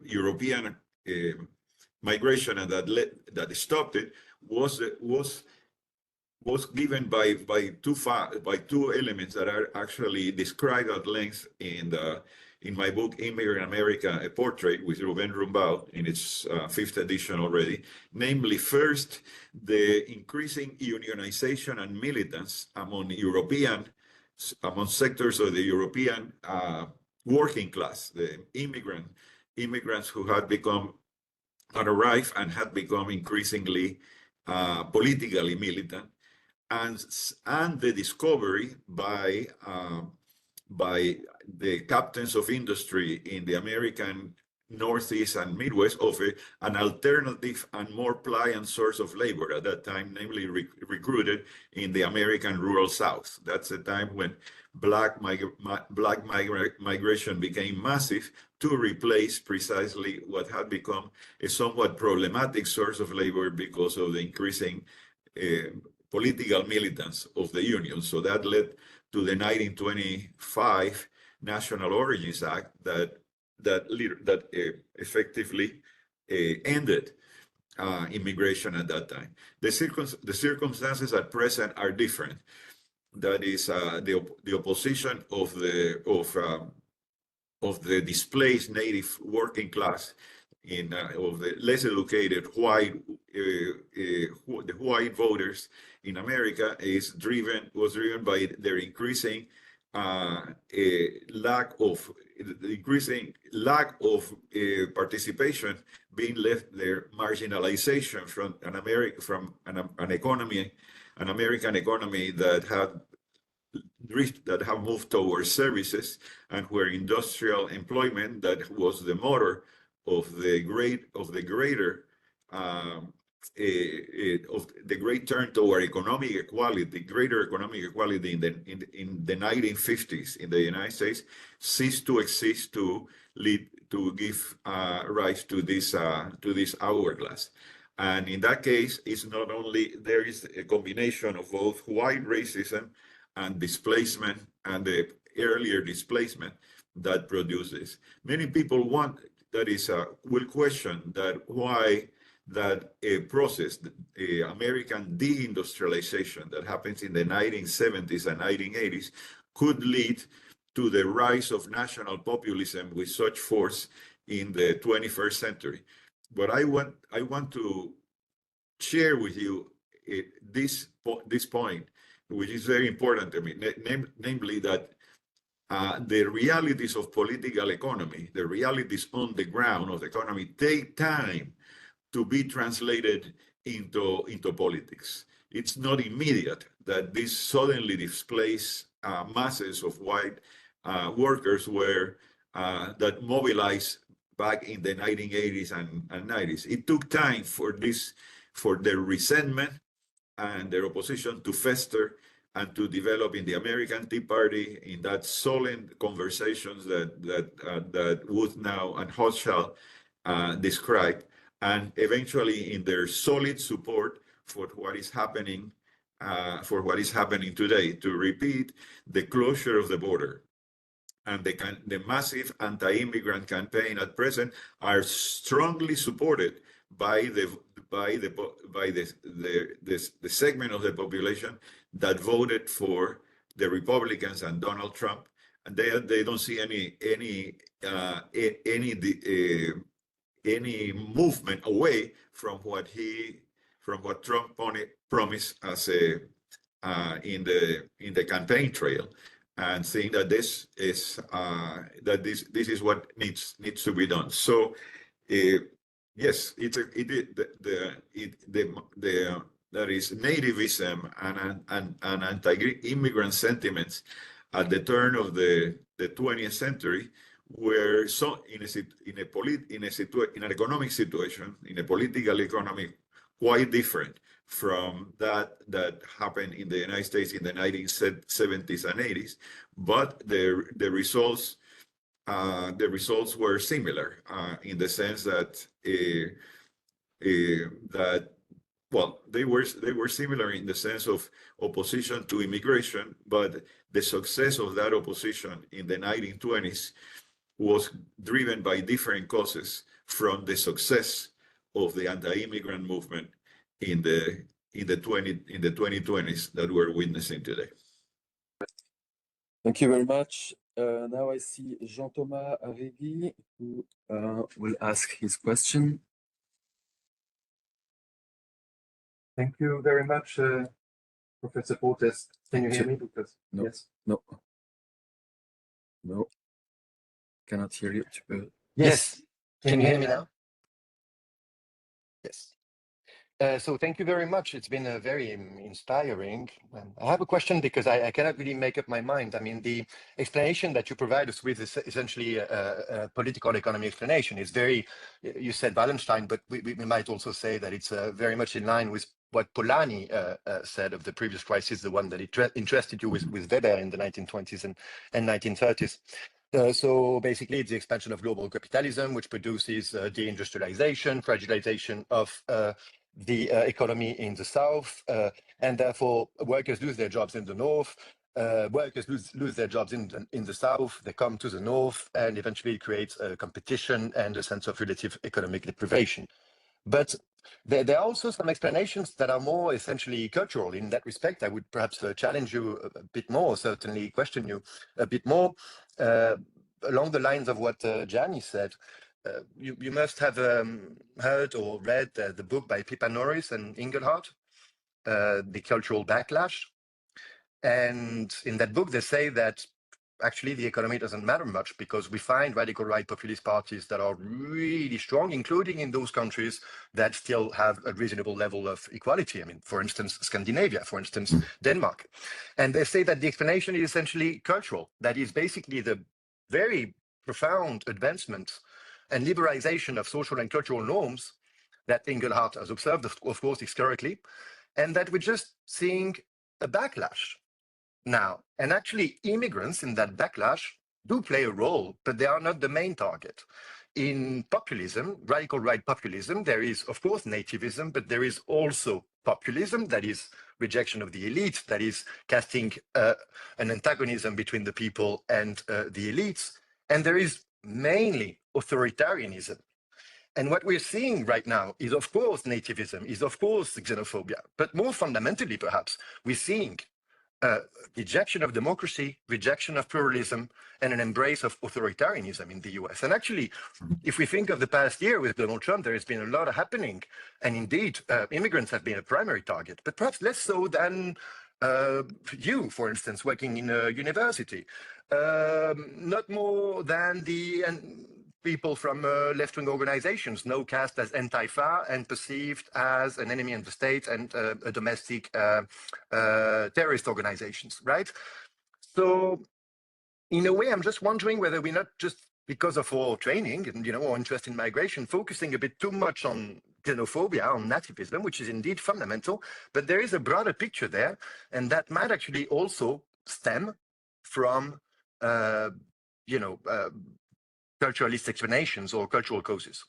European migration and that stopped it was given by 2 elements that are actually described at length in my book, Immigrant America, A Portrait, with Ruben Rumbau in its 5th edition already. Namely, first, the increasing unionization and militance among sectors of the European working class, the immigrants who had arrived and had become increasingly politically militant, and the discovery by the captains of industry in the American Northeast and Midwest of an alternative and more pliant source of labor at that time, namely recruited in the American rural South. That's the time when black migration became massive to replace precisely what had become a somewhat problematic source of labor because of the increasing political militance of the union. So that led to the 1925 National Origins Act that effectively ended immigration at that time. The circumstances at present are different. That is the opposition of the displaced native working class of the less educated the white voters in America was driven by their increasing lack of participation, being left their marginalization from an American economy that have moved towards services, and where industrial employment, that was the motor of the greater the great turn toward economic equality, greater economic equality in the 1950s in the United States, ceased to exist to give rise to this hourglass. And in that case, it's not only there is a combination of both white racism and displacement and the earlier displacement that produces. Many people will question that why that a process, American deindustrialization that happens in the 1970s and 1980s could lead to the rise of national populism with such force in the 21st century. But I want to share with you this point, which is very important to me, namely that the realities of political economy, the realities on the ground of the economy, take time to be translated into politics. It's not immediate that this suddenly displace masses of white workers that mobilized back in the 1980s and 90s. It took time for their resentment and their opposition to fester and to develop in the American Tea Party, in that solemn conversations that Wood now and Hochschild described, and eventually in their solid support for what is happening today. To repeat, the closure of the border and the massive anti-immigrant campaign at present are strongly supported by the segment of the population that voted for the Republicans and Donald Trump, and they don't see any movement away from what Trump promised as in the campaign trail, and saying that this is what needs to be done. So yes, there is nativism and anti-immigrant sentiments at the turn of the 20th century, where in an economic situation, in a political economy, quite different from that happened in the United States in the 1970s and 80s, but the results were similar in the sense that they were similar in the sense of opposition to immigration, but the success of that opposition in the 1920s was driven by different causes from the success of the anti-immigrant movement in the 2020s that we're witnessing today. Thank you very much. Now I see Jean-Thomas Arregui, who will ask his question. Thank you very much, Professor Portes. Can you hear me? Because no. Yes. No. Cannot hear you. Yes. Can you hear me now? Yes. So thank you very much. It's been very inspiring. I have a question because I cannot really make up my mind. I mean, the explanation that you provide us with is essentially a political economy explanation. It's very, you said Wallenstein, but we might also say that it's very much in line with what Polanyi said of the previous crisis, the one that interested you with Weber in the 1920s and 1930s. So basically, it's the expansion of global capitalism, which produces deindustrialization, fragilization of the economy in the South, and therefore workers lose their jobs in the North. Workers lose their jobs in the South. They come to the North, and eventually it creates a competition and a sense of relative economic deprivation. But there are also some explanations that are more essentially cultural. In that respect, I would perhaps challenge you a bit more, certainly question you a bit more, along the lines of what Gianni said. You must have heard or read the book by Pippa Norris and Engelhardt, The Cultural Backlash. And in that book, they say that actually the economy doesn't matter much because we find radical right populist parties that are really strong, including in those countries that still have a reasonable level of equality. I mean, for instance, Scandinavia, for instance, Denmark. And they say that the explanation is essentially cultural. That is basically the very profound advancement and liberalization of social and cultural norms that Engelhardt has observed, of course, historically, and that we're just seeing a backlash now. And actually, immigrants in that backlash do play a role, but they are not the main target. In populism, radical right populism, there is, of course, nativism, but there is also populism, that is rejection of the elite, that is casting an antagonism between the people and the elites. And there is mainly authoritarianism. And what we're seeing right now is, of course, nativism, is, of course, xenophobia. But more fundamentally, perhaps, we're seeing rejection of democracy, rejection of pluralism, and an embrace of authoritarianism in the US. And actually, if we think of the past year with Donald Trump, there has been a lot of happening. And indeed, immigrants have been a primary target, but perhaps less so than you, for instance, working in a university. Not more than the people from left-wing organizations, now cast as Antifa and perceived as an enemy of the state and a domestic terrorist organizations, right? So in a way, I'm just wondering whether we're not just, because of our training and, you know, our interest in migration, focusing a bit too much on xenophobia, on nativism, which is indeed fundamental, but there is a broader picture there, and that might actually also stem from, culturalist explanations or cultural causes.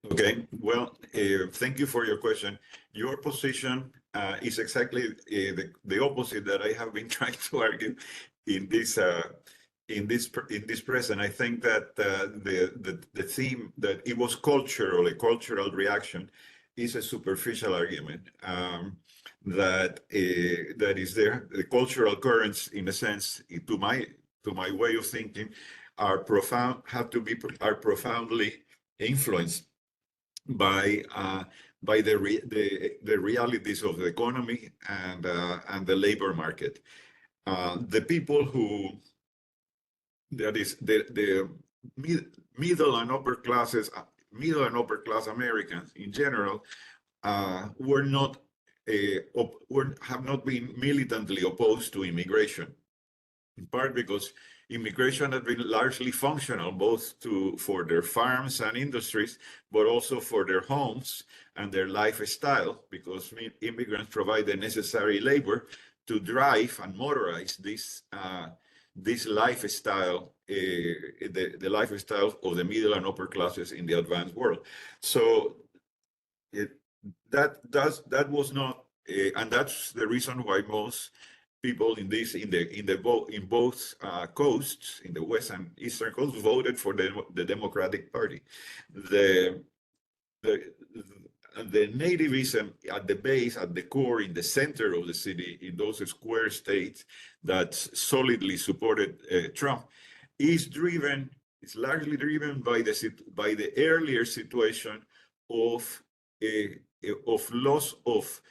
Okay, well, thank you for your question. Your position is exactly the opposite that I have been trying to argue in this press, and I think that the theme that it was cultural, a cultural reaction, is a superficial argument that is there. The cultural currents, in a sense, to my way of thinking, are profoundly influenced by the realities of the economy and the labor market. The people who, that is the middle and upper class Americans in general, have not been militantly opposed to immigration, in part because immigration has been largely functional, both for their farms and industries, but also for their homes and their lifestyle, because immigrants provide the necessary labor to drive and motorize this lifestyle, the lifestyle of the middle and upper classes in the advanced world. So that was not, and that's the reason why most people in both coasts, in the west and eastern coast, voted for the Democratic Party. The nativism at the base, at the core, in the center of the city, in those square states that solidly supported Trump, is largely driven by the earlier situation of loss of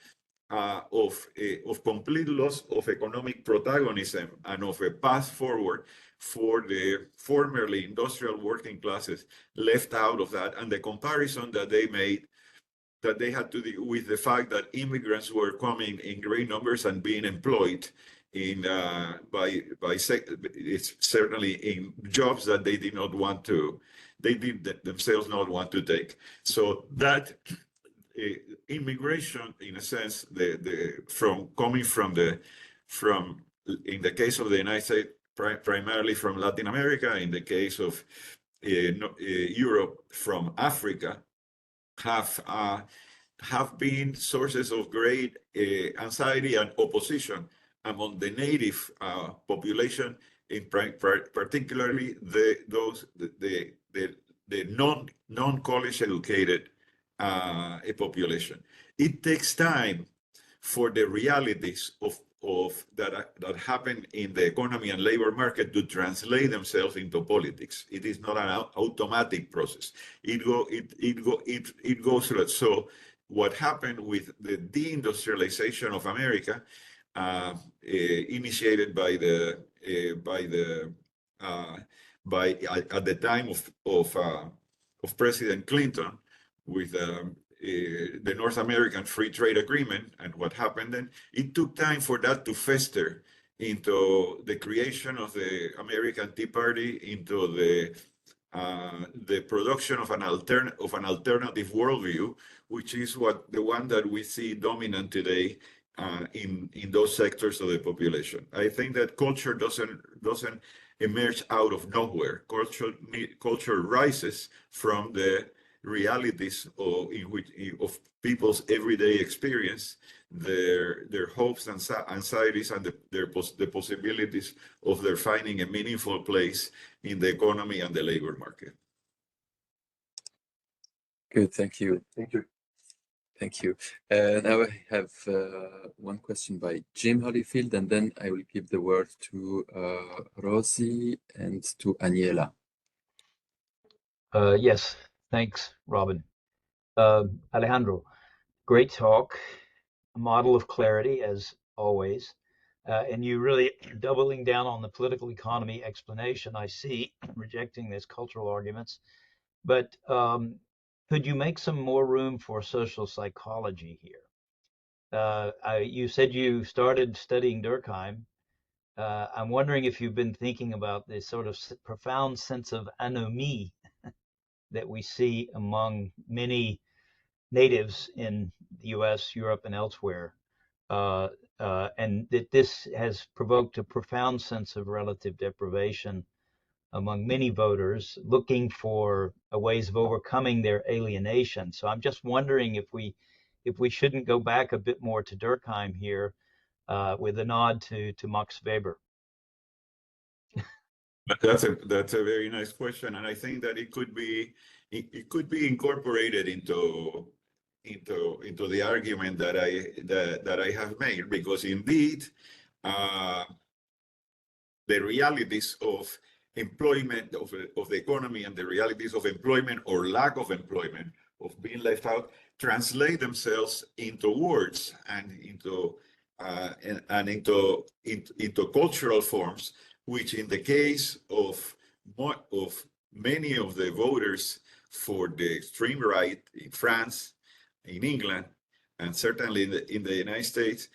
complete loss of economic protagonism and of a path forward for the formerly industrial working classes left out of that, and the comparison that they made, that they had to do with the fact that immigrants were coming in great numbers and being employed in certainly in jobs that they did themselves not want to take. So that immigration, in a sense, coming from in the case of the United States, primarily from Latin America, in the case of Europe, from Africa, have been sources of great anxiety and opposition among the native population, particularly the non-college educated a population. It takes time for the realities of that happen in the economy and labor market to translate themselves into politics. It is not an automatic process. It goes through it. So what happened with the deindustrialization of America, initiated at the time of President Clinton, with the North American Free Trade Agreement, and what happened then, it took time for that to fester into the creation of the American Tea Party, into the the production of an alternative worldview, which is the one that we see dominant today in those sectors of the population. I think that culture doesn't emerge out of nowhere. Culture rises from the realities of people's everyday experience, their hopes and anxieties, and the possibilities of their finding a meaningful place in the economy and the labor market. Good, thank you. Thank you. Thank you. Now I have one question by Jim Holyfield, and then I will give the word to Rosie and to Aniela. Yes, thanks, Robin. Alejandro, great talk, a model of clarity as always. And you really doubling down on the political economy explanation, I see, rejecting these cultural arguments. But could you make some more room for social psychology here? You said you started studying Durkheim. I'm wondering if you've been thinking about this sort of profound sense of anomie that we see among many natives in the US, Europe, and elsewhere, and that this has provoked a profound sense of relative deprivation among many voters looking for ways of overcoming their alienation. So I'm just wondering if we shouldn't go back a bit more to Durkheim here, with a nod to Max Weber. That's a very nice question, and I think that it could be incorporated into the argument that I have made, because indeed the realities of employment, of the economy, and the realities of employment or lack of employment, of being left out, translate themselves into words and into cultural forms, which in the case of many of the voters for the extreme right in France, in England, and certainly in the United States,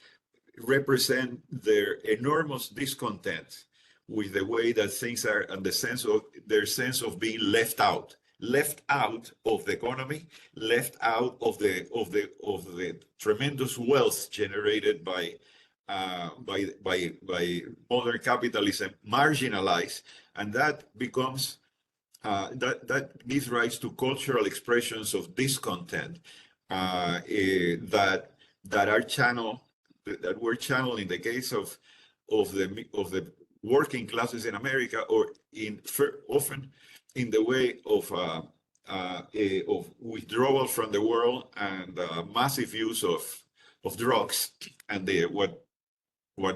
represent their enormous discontent with the way that things are, and their sense of being left out of the economy, left out of the tremendous wealth generated by modern capitalism, marginalized, and that becomes that gives rise to cultural expressions of discontent that were channeled in the case of the working classes in America, or often in the way of withdrawal from the world and massive use of drugs, and what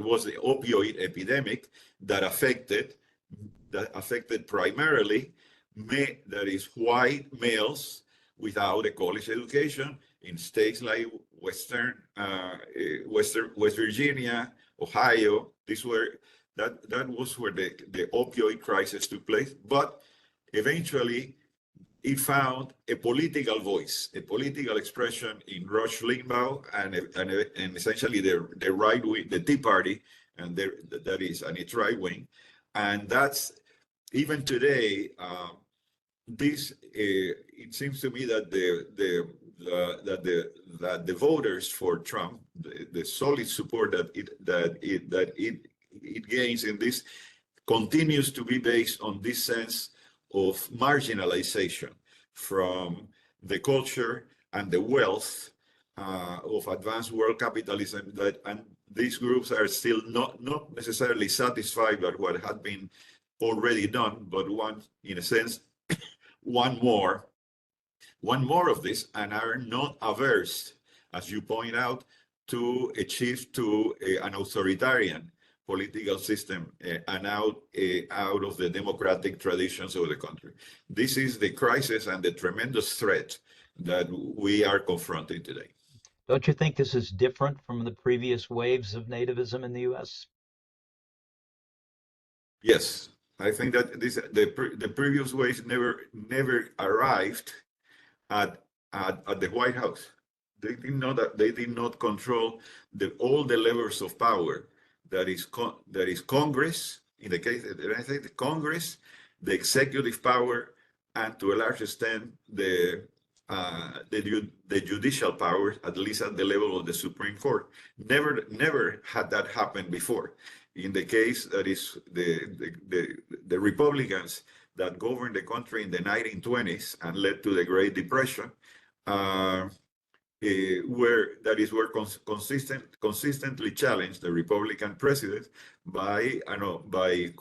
was the opioid epidemic that affected primarily white males without a college education in states like West Virginia, Ohio. That was where the opioid crisis took place. But eventually, it found a political voice, a political expression in Rush Limbaugh and essentially the right wing, the Tea Party, and its right wing, and that's even today. It seems to me that the voters for Trump, the solid support that it gains in this, continues to be based on this sense of marginalization from the culture and the wealth of advanced world capitalism, and these groups are still not necessarily satisfied with what had been already done, but in a sense, one more of this, and are not averse, as you point out, to a shift to an authoritarian political system and out of the democratic traditions of the country. This is the crisis and the tremendous threat that we are confronting today. Don't you think this is different from the previous waves of nativism in the U.S.? Yes, I think that the previous waves never arrived at the White House. They did not control all the levers of power. That is Congress, in the case of the United States, Congress, the executive power, and to a large extent the judicial powers, at least at the level of the Supreme Court. Never had that happened before. In the case that is the Republicans that governed the country in the 1920s and led to the Great Depression, were consistently challenged the Republican president by a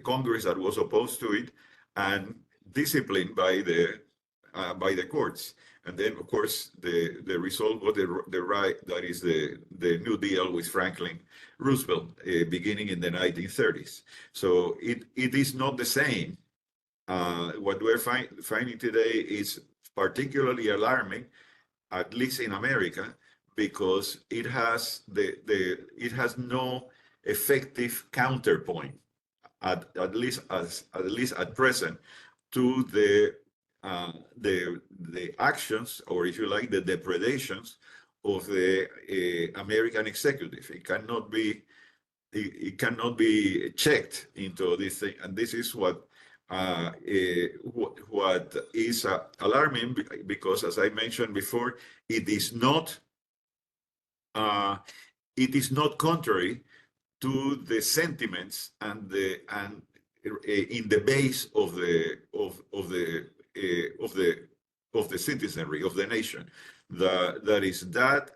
Congress that was opposed to it and disciplined by the courts. And then, of course, the result was the right, that is the New Deal with Franklin Roosevelt, beginning in the 1930s. So it is not the same. What we're finding today is particularly alarming, at least in America, because it has no effective counterpoint, at least at present, to the actions, or if you like, the depredations of the American executive. It cannot be checked into this thing, and this is what is alarming, because, as I mentioned before, it is not contrary to the sentiments and in the base of the citizenry of the nation. That is that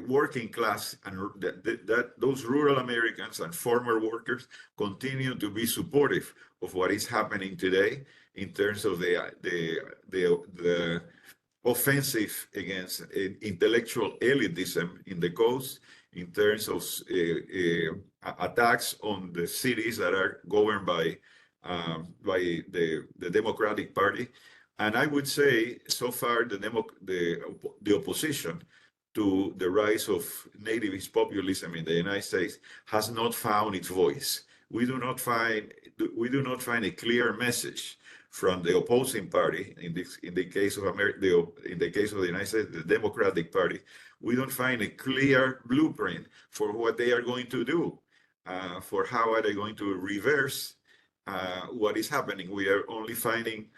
working class and that those rural Americans and farmer workers continue to be supportive of what is happening today in terms of the offensive against intellectual elitism in the coast, in terms of attacks on the cities that are governed by the Democratic Party. And I would say, so far, the opposition to the rise of nativist populism in the United States has not found its voice. We do not find a clear message from the opposing party. In the case of the United States, the Democratic Party, we don't find a clear blueprint for what they are going to do, for how are they going to reverse what is happening. We are only finding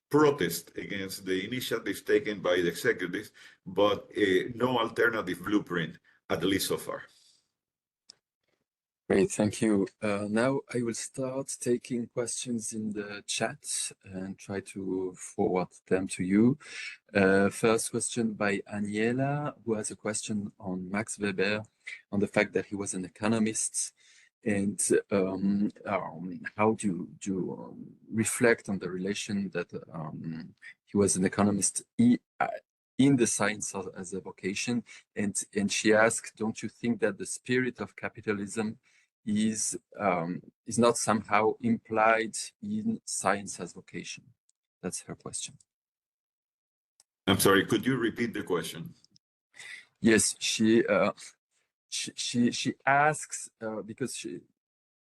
protest against the initiatives taken by the executives, but no alternative blueprint, at least so far. Great, thank you. Now I will start taking questions in the chat and try to forward them to you. First question by Aniela, who has a question on Max Weber, on the fact that he was an economist, and how do you reflect on the relation that he was an economist in the science as a vocation, and she asked, don't you think that the spirit of capitalism is not somehow implied in science as vocation? That's her question. I'm sorry, could you repeat the question? Yes, she asks, because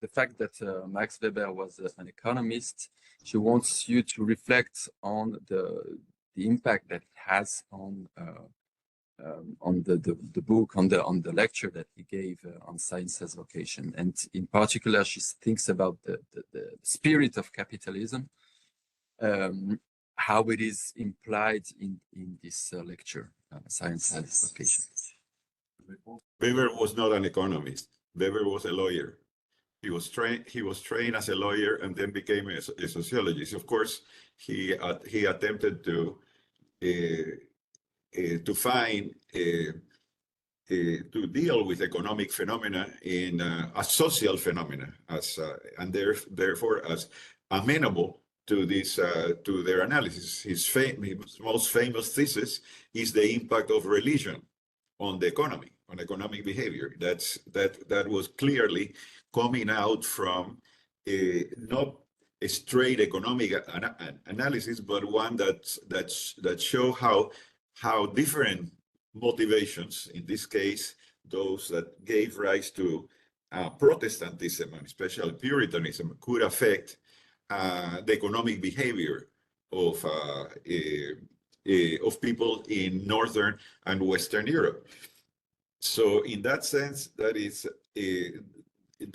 the fact that Max Weber was an economist, she wants you to reflect on the impact that it has on the book, on the lecture that he gave on science as vocation, and in particular, she thinks about the spirit of capitalism, how it is implied in this lecture, science as vocation. Weber was not an economist. Weber was a lawyer. He was trained as a lawyer and then became a sociologist. Of course, he attempted to deal with economic phenomena in as social phenomena, and therefore as amenable to this to their analysis. His most famous thesis is the impact of religion on the economy, on economic behavior. That was clearly coming out from not a straight economic analysis, but one that show how different motivations, in this case, those that gave rise to Protestantism and especially Puritanism, could affect the economic behavior of people in Northern and Western Europe. So in that sense, that is,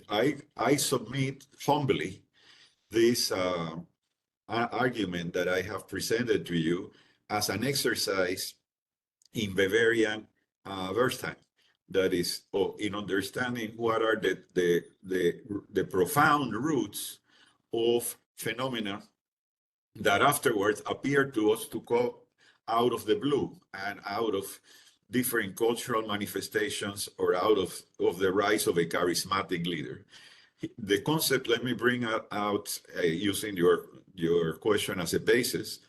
I submit humbly this argument that I have presented to you as an exercise in Weberian Wertheim. That is, in understanding what are the profound roots of phenomena that afterwards appear to us to come out of the blue and out of different cultural manifestations or out of the rise of a charismatic leader. The concept, let me bring out using your question as a basis.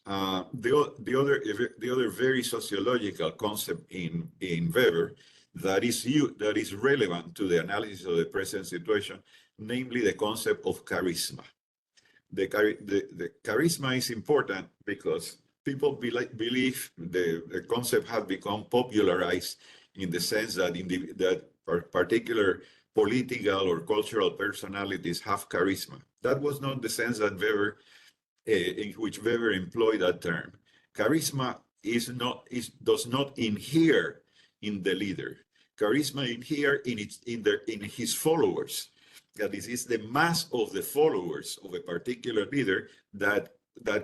The other very sociological concept in Weber that is relevant to the analysis of the present situation, namely the concept of charisma. The charisma is important because people believe the concept has become popularized in the sense that that particular political or cultural personalities have charisma. That was not the sense that Weber, in which Weber employed that term. Charisma does not inhere in the leader. Charisma inhere in his followers. That is the mass of the followers of a particular leader that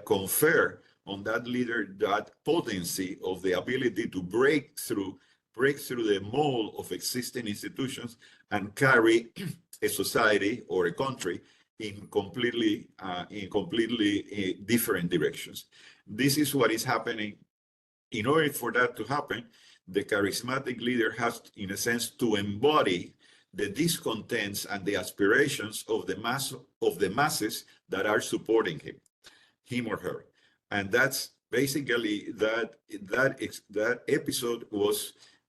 confer on that leader that potency of the ability to break through the mold of existing institutions and carry a society or a country in completely different directions. This is what is happening. In order for that to happen, the charismatic leader has, in a sense, to embody the discontents and the aspirations of the masses that are supporting him or her. And that's basically that episode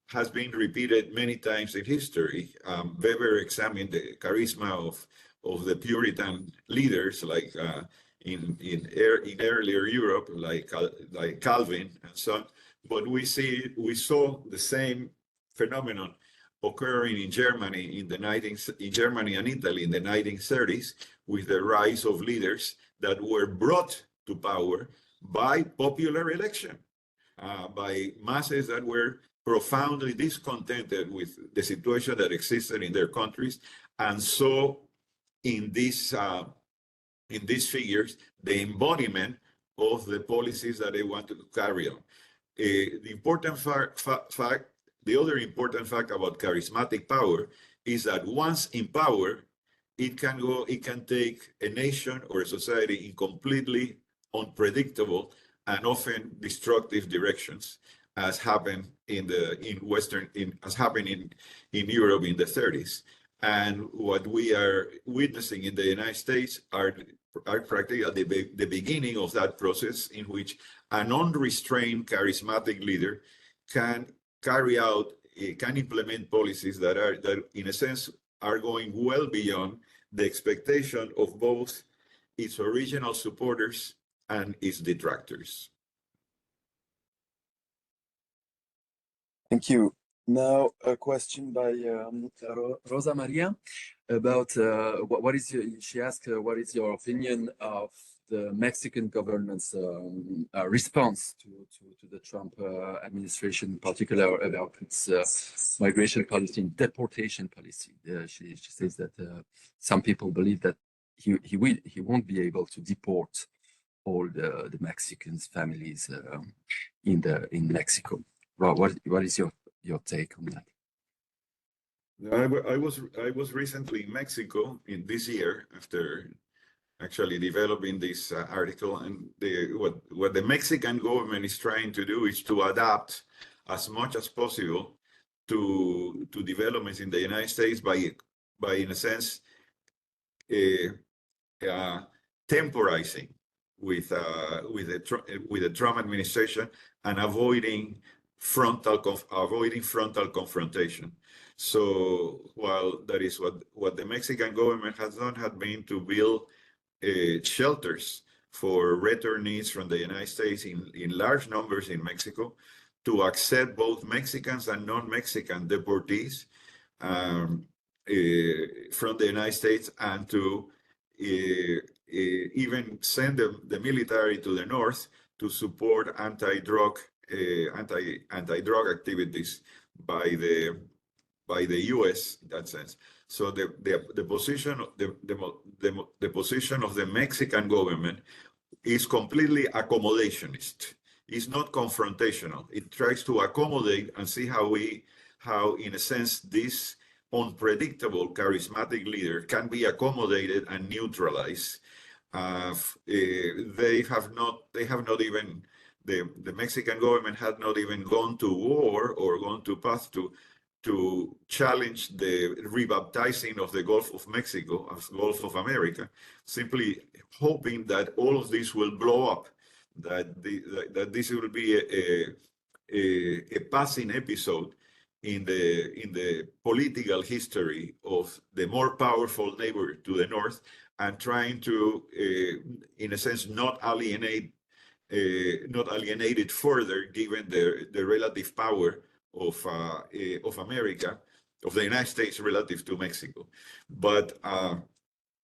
has been repeated many times in history. Weber examined the charisma of the Puritan leaders, like in earlier Europe, like Calvin and so on. But we saw the same phenomenon occurring in Germany in Germany and Italy in the 1930s, with the rise of leaders that were brought to power by popular election, by masses that were profoundly discontented with the situation that existed in their countries, and saw in these figures the embodiment of the policies that they wanted to carry on. The important the other important fact about charismatic power is that once in power, it can take a nation or a society in completely unpredictable and often destructive directions, as happened in Europe in the 30s. And what we are witnessing in the United States are practically at the beginning of that process, in which an unrestrained charismatic leader can implement policies that in a sense are going well beyond the expectation of both its original supporters and its detractors. Thank you. Now a question by Rosa Maria about she asked what is your opinion of the Mexican government's response to the Trump administration, in particular about its migration policy and deportation policy. She says that some people believe that he won't be able to deport all the Mexicans' families in Mexico. What is your take on that? I was recently in Mexico in this year after actually developing this article, and what the Mexican government is trying to do is to adapt as much as possible to developments in the United States by in a sense temporizing with the Trump administration and avoiding frontal confrontation. So while that is what the Mexican government has done, had been to build shelters for returnees from the United States in large numbers in Mexico, to accept both Mexicans and non-Mexican deportees from the United States, and to even send the military to the north to support anti-drug activities by the U.S. in that sense. So the position of the position of the Mexican government is completely accommodationist. It's not confrontational. It tries to accommodate and see how in a sense this unpredictable, charismatic leader can be accommodated and neutralized. They have not even, the Mexican government had not even gone to war or gone to path to challenge the rebaptizing of the Gulf of Mexico as Gulf of America, simply hoping that all of this will blow up, that this will be a passing episode in the political history of the more powerful neighbor to the north, and trying to, in a sense, not alienate it further, given the relative power of America, of the United States relative to Mexico. But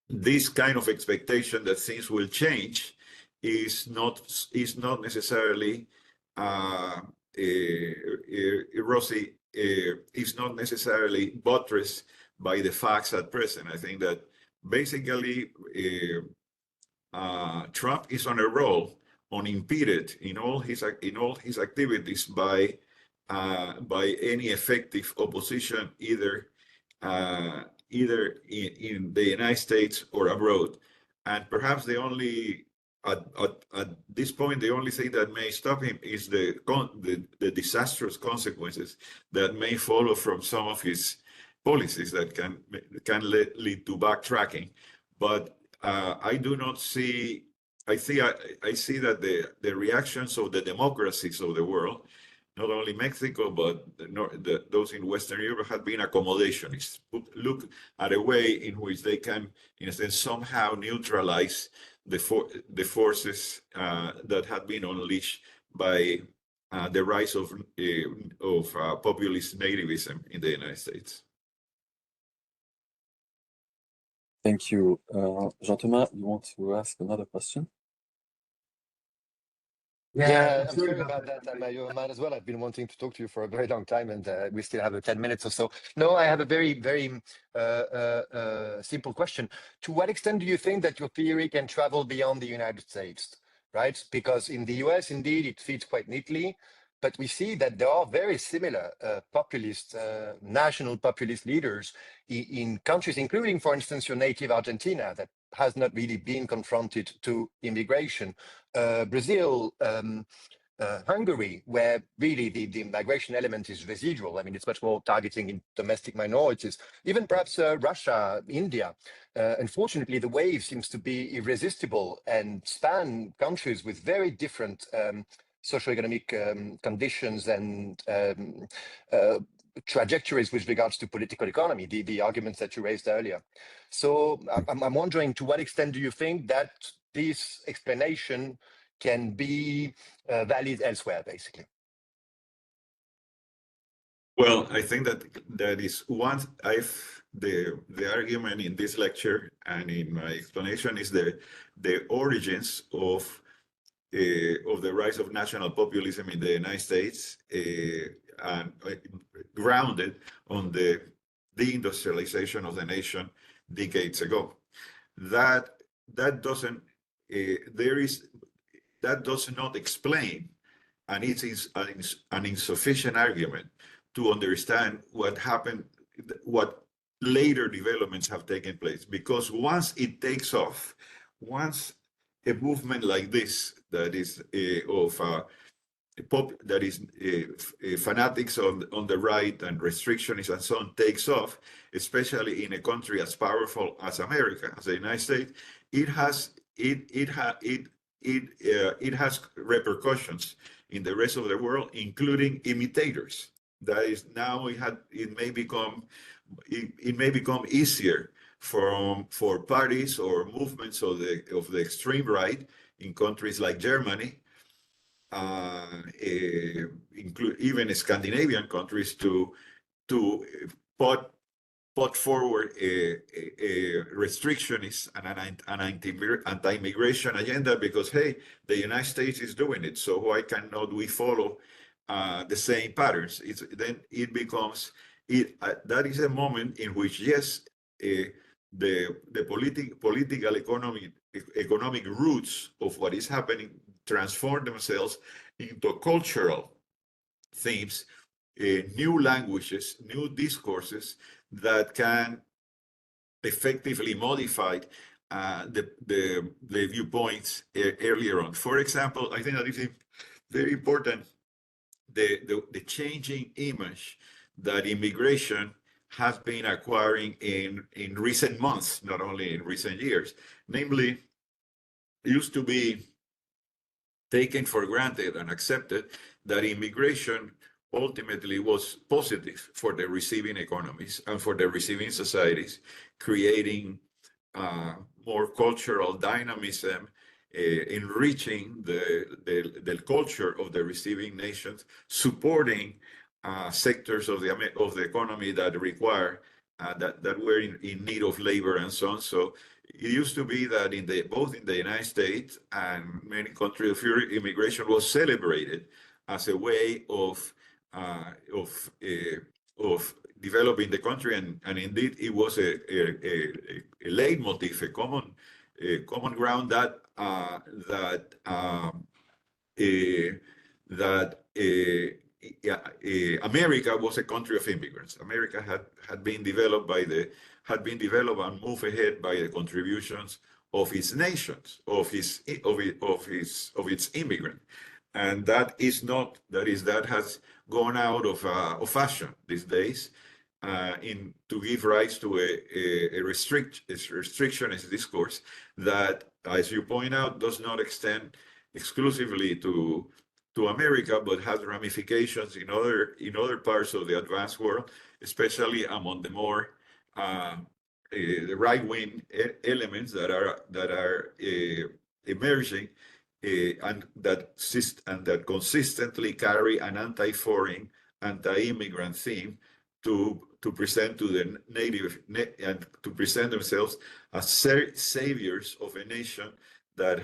this kind of expectation that things will change is not necessarily rosy. Is not necessarily buttressed by the facts at present. I think that basically Trump is on a roll, unimpeded in all his activities by any effective opposition, either in the United States or abroad. And perhaps the only at this point, the only thing that may stop him is the disastrous consequences that may follow from some of his policies that can lead to backtracking. But I do not see. I see that the reactions of the democracies of the world, not only Mexico, but those in Western Europe, have been accommodationist. Look at a way in which they can, in a sense, somehow neutralize the forces that had been unleashed by the rise of populist nativism in the United States. Thank you. Jean-Thomas, you want to ask another question? Yeah, I'm sorry about that. You might as well. I've been wanting to talk to you for a very long time, and we still have 10 minutes or so. No, I have a very, very simple question. To what extent do you think that your theory can travel beyond the United States, right? Because in the US, indeed, it fits quite neatly, but we see that there are very similar populist, national populist leaders in countries, including, for instance, your native Argentina, that has not really been confronted to immigration. Brazil, Hungary, where really the migration element is residual. I mean, it's much more targeting in domestic minorities. Even perhaps Russia, India. Unfortunately, the wave seems to be irresistible and span countries with very different socioeconomic conditions and trajectories with regards to political economy, the arguments that you raised earlier. So I'm wondering, to what extent do you think that this explanation can be valid elsewhere, basically? Well, I think that is one. The argument in this lecture and in my explanation is the origins of the rise of national populism in the United States, and grounded on the deindustrialization of the nation decades ago. That does not explain, and it is an insufficient argument to understand what happened, what later developments have taken place. Because once it takes off, once a movement like this that is fanatics on the right and restrictionists and so on takes off, especially in a country as powerful as America, as the United States, it has repercussions in the rest of the world, including imitators. That is, now it may become easier for parties or movements of the extreme right in countries like Germany, even Scandinavian countries, to put forward a restrictionist and an anti-immigration agenda, because, hey, the United States is doing it, so why cannot we follow the same patterns? Then it becomes that is a moment in which, yes, political economic roots of what is happening transform themselves into cultural themes, new languages, new discourses that can effectively modify the viewpoints earlier on. For example, I think that is very important, the changing image that immigration has been acquiring in recent months, not only in recent years. Namely, it used to be taken for granted and accepted that immigration ultimately was positive for the receiving economies and for the receiving societies, creating more cultural dynamism, enriching the culture of the receiving nations, supporting sectors of the economy that require that were in need of labor and so on. So it used to be that both in the United States and many countries of Europe, immigration was celebrated as a way of developing the country, and indeed it was a leitmotif, a common ground that America was a country of immigrants. America had been developed and moved ahead by the contributions of its nations, of its immigrants, and that has gone out of fashion these days, to give rise to a restrictionist discourse that, as you point out, does not extend exclusively to America, but has ramifications in other parts of the advanced world, especially among the more the right-wing elements that are emerging, and that consistently carry an anti-foreign, anti-immigrant theme to present to the and to present themselves as saviors of a nation that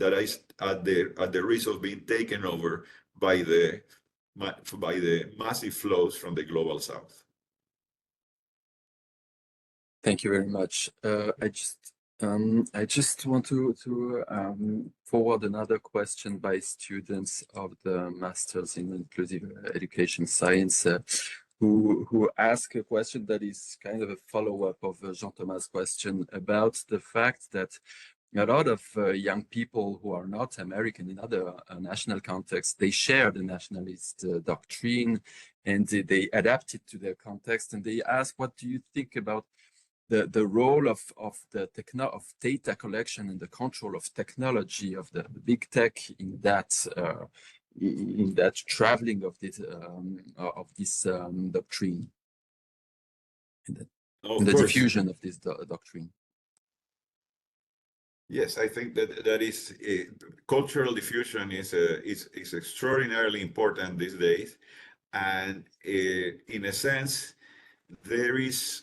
is at the risk of being taken over by the massive flows from the global south. Thank you very much. I just want to forward another question by students of the Masters in Inclusive Education Science, who ask a question that is kind of a follow-up of Jean-Thomas' question about the fact that a lot of young people who are not American in other national contexts, they share the nationalist doctrine, and they adapt it to their context, and they ask, what do you think about the role of data collection and the control of technology, of the big tech in that traveling of this doctrine, in the diffusion of this doctrine? Yes, I think that is cultural diffusion is extraordinarily important these days, and in a sense, there is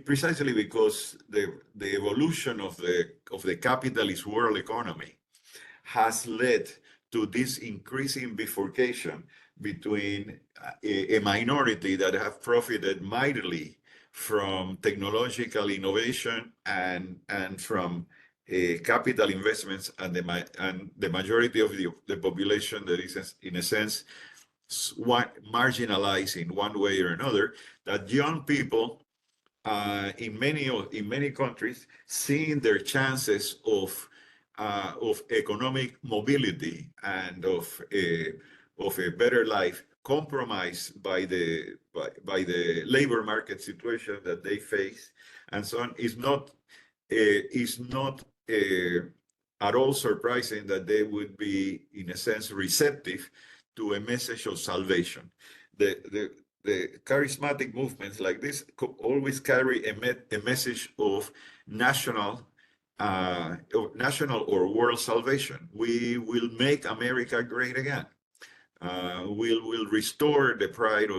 precisely because the evolution of the capitalist world economy has led to this increasing bifurcation between a minority that have profited mightily from technological innovation and from capital investments, and the majority of the population that is, in a sense, marginalized in one way or another. That young people in many countries, seeing their chances of economic mobility and of a better life compromised by the labor market situation that they face, and so on, is not at all surprising that they would be, in a sense, receptive to a message of salvation. The charismatic movements like this always carry a message of national or world salvation. We will make America great again. We'll restore the pride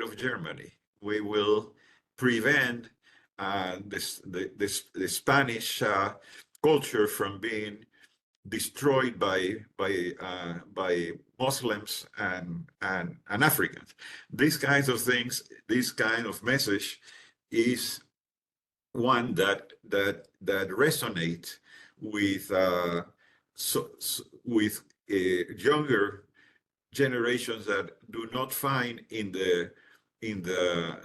of Germany. We will prevent the Spanish culture from being destroyed by Muslims and Africans. These kinds of things, this kind of message is one that resonate with younger generations that do not find in the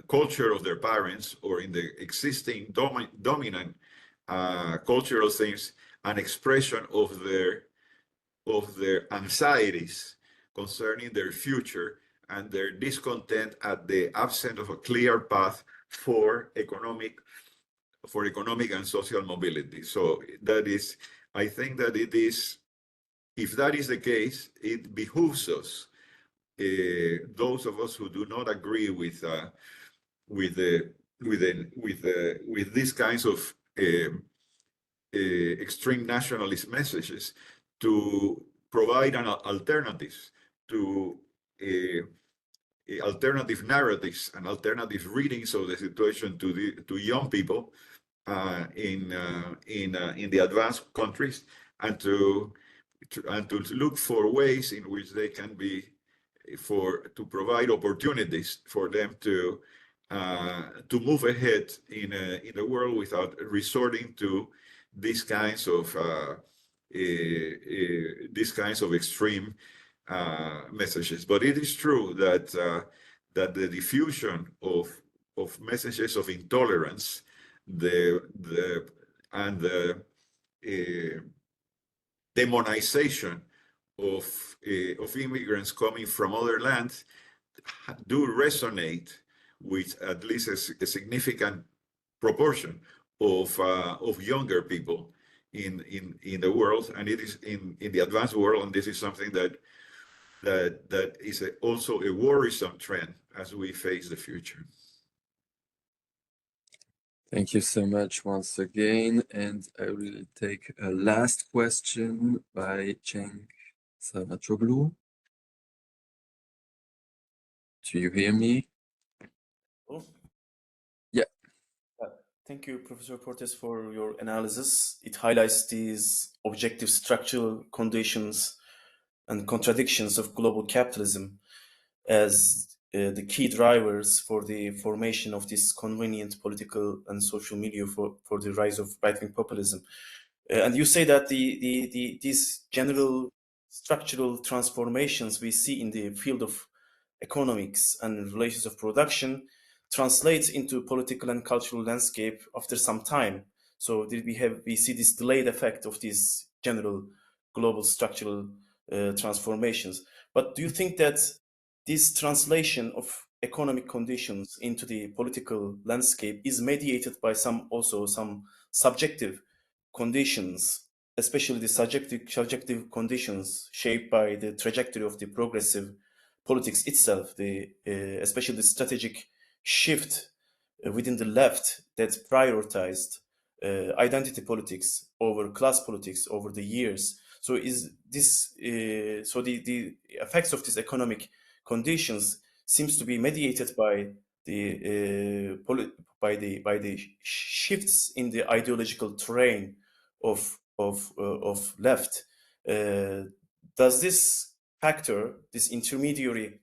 culture of their parents or in the existing dominant cultural things an expression of their anxieties concerning their future and their discontent at the absence of a clear path for economic and social mobility. So that is, I think that it is, if that is the case, it behooves us, those of us who do not agree with these kinds of extreme nationalist messages, to provide an alternatives to alternative narratives and alternative readings of the situation to young people in the advanced countries, and to look for ways in which they can be to provide opportunities for them to move ahead in the world without resorting to these kinds of extreme messages. But it is true that that the diffusion of messages of intolerance, the demonization of immigrants coming from other lands do resonate with at least a significant proportion of younger people in the world, and it is in the advanced world, and this is something that is also a worrisome trend as we face the future. Thank you so much once again, and I will take a last question by Cenk Savacoglu. Do you hear me? Oh. Yeah. Thank you, Professor Portes, for your analysis. It highlights these objective structural conditions and contradictions of global capitalism as the key drivers for the formation of this convenient political and social milieu for the rise of right-wing populism. And you say that these general structural transformations we see in the field of economics and relations of production translates into political and cultural landscape after some time. So we see this delayed effect of these general global structural transformations. But do you think that this translation of economic conditions into the political landscape is mediated by some subjective conditions, especially the subjective conditions shaped by the trajectory of the progressive politics itself, especially the strategic shift within the left that prioritized identity politics over class politics over the years? So is this so the effects of these economic conditions seems to be mediated by the shifts in the ideological terrain of left. Does this factor, this intermediary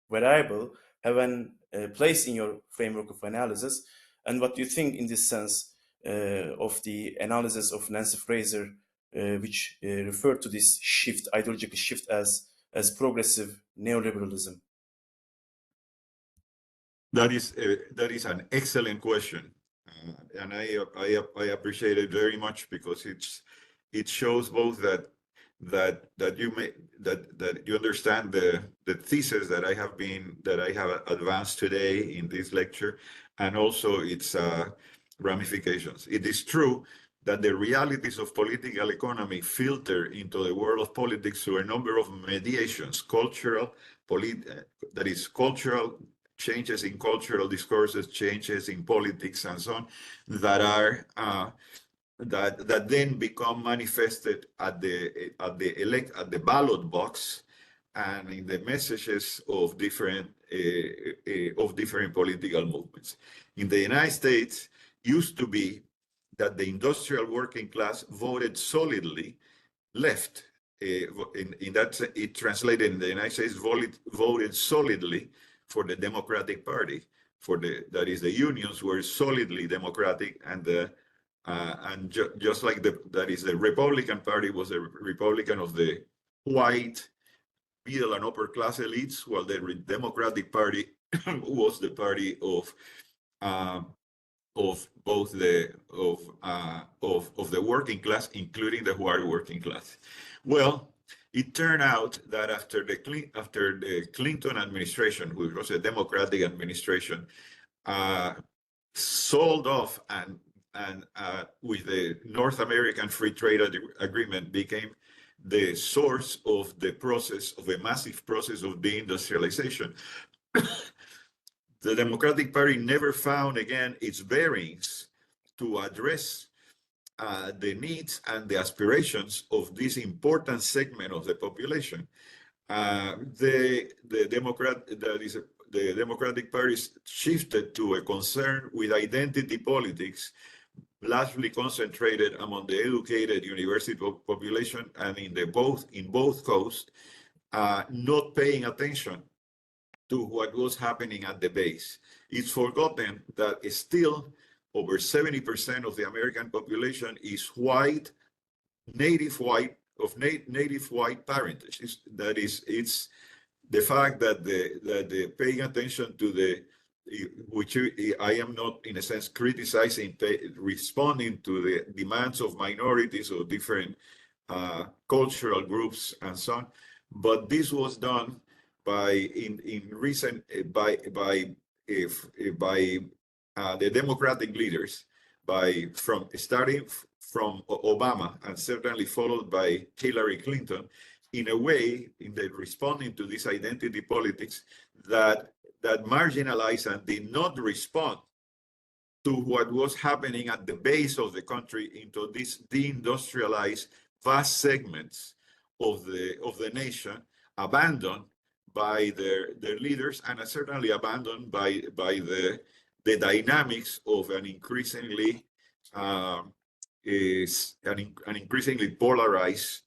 variable, have a place in your framework of analysis? And what do you think in this sense of the analysis of Nancy Fraser, which referred to this shift, ideological shift, as progressive neoliberalism? That is an excellent question, and I appreciate it very much, because it shows both that you understand the thesis that I have advanced today in this lecture, and also its ramifications. It is true that the realities of political economy filter into the world of politics through a number of mediations, cultural changes in cultural discourses, changes in politics, and so on, that are that then become manifested at the ballot box and in the messages of different political movements. In the United States, used to be that the industrial working class voted solidly left. In that, it translated in the United States voted solidly for the Democratic Party. That is, the unions were solidly Democratic, and just like the Republican Party was a Republican of the white middle and upper class elites, while the Democratic Party was the party of both the working class, including the white working class. Well, it turned out that after the Clinton administration, which was a Democratic administration, sold off and with the North American Free Trade Agreement, became the source of the process of a massive process of deindustrialization. The Democratic Party never found again its bearings to address the needs and the aspirations of this important segment of the population. The Democratic Party shifted to a concern with identity politics, largely concentrated among the educated university population and in both coasts, not paying attention to what was happening at the base. It's forgotten that still over 70% of the American population is white, native white, of native white parentage. It's the fact that the paying attention to which I am not in a sense criticizing, responding to the demands of minorities or different cultural groups and so on, but this was done by the Democratic leaders, starting from Obama and certainly followed by Hillary Clinton, in a way, responding to this identity politics that marginalized and did not respond to what was happening at the base of the country, into these deindustrialized vast segments of the nation, abandoned by their leaders, and certainly abandoned by the dynamics of an increasingly polarized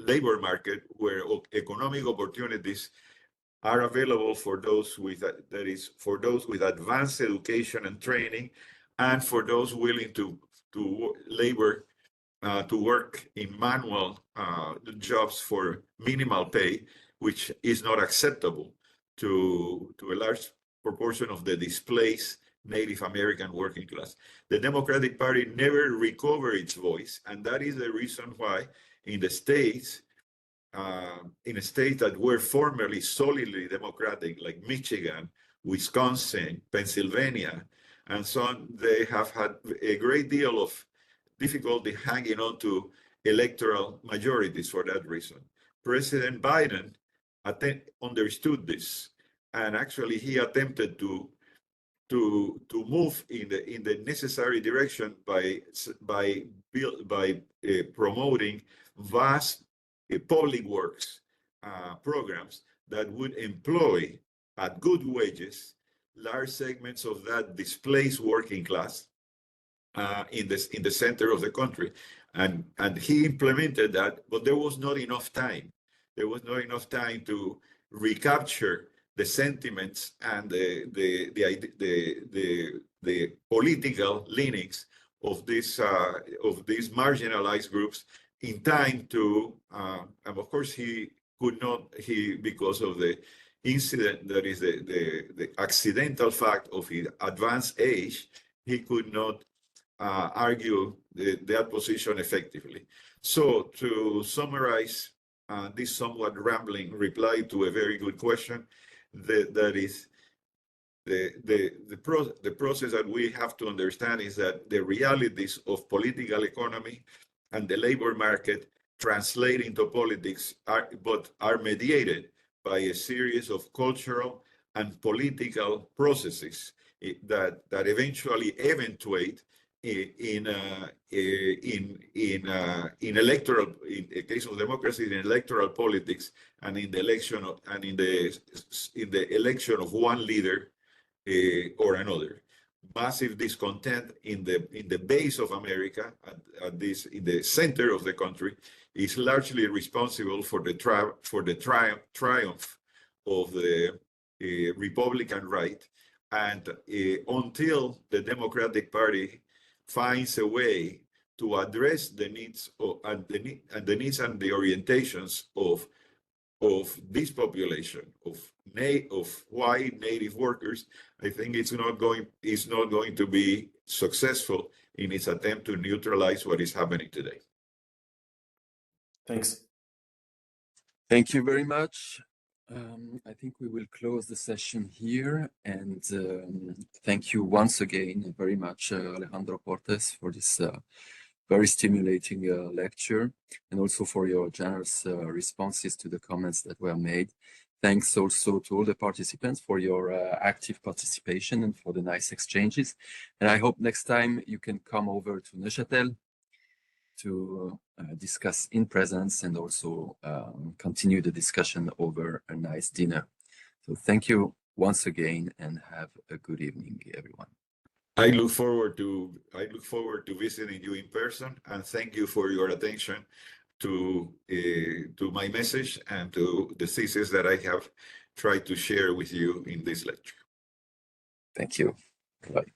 labor market, where economic opportunities are available for those with advanced education and training, and for those willing to work in manual jobs for minimal pay, which is not acceptable to a large proportion of the displaced Native American working class. The Democratic Party never recovered its voice, and that is the reason why in the states, that were formerly solidly Democratic, like Michigan, Wisconsin, Pennsylvania, and so on, they have had a great deal of difficulty hanging on to electoral majorities for that reason. President Biden understood this, and actually he attempted to move in the necessary direction by promoting vast public works programs that would employ at good wages large segments of that displaced working class in the center of the country, and he implemented that, but there was not enough time. There was not enough time to recapture the sentiments and the political leanings of these marginalized groups in time to, and of course he could not, because of the incident, that is the accidental fact of his advanced age, he could not argue that position effectively. So to summarize this somewhat rambling reply to a very good question, that is the process that we have to understand is that the realities of political economy and the labor market translate into politics, but are mediated by a series of cultural and political processes that eventually eventuate in electoral, in the case of democracy, in electoral politics, and in the election of one leader or another. massive discontent in the base of America, in the center of the country, is largely responsible for the triumph of the Republican right. And until the Democratic Party finds a way to address the needs and the needs and the orientations of this population of white native workers, I think it's not going to be successful in its attempt to neutralize what is happening today. Thanks. Thank you very much. I think we will close the session here, and thank you once again very much, Alejandro Portes, for this very stimulating lecture, and also for your generous responses to the comments that were made. Thanks also to all the participants for your active participation and for the nice exchanges. And I hope next time you can come over to Neuchâtel to discuss in presence and also continue the discussion over a nice dinner. So thank you once again, and have a good evening, everyone. I look forward to visiting you in person, and thank you for your attention to my message and to the thesis that I have tried to share with you in this lecture. Thank you. Bye.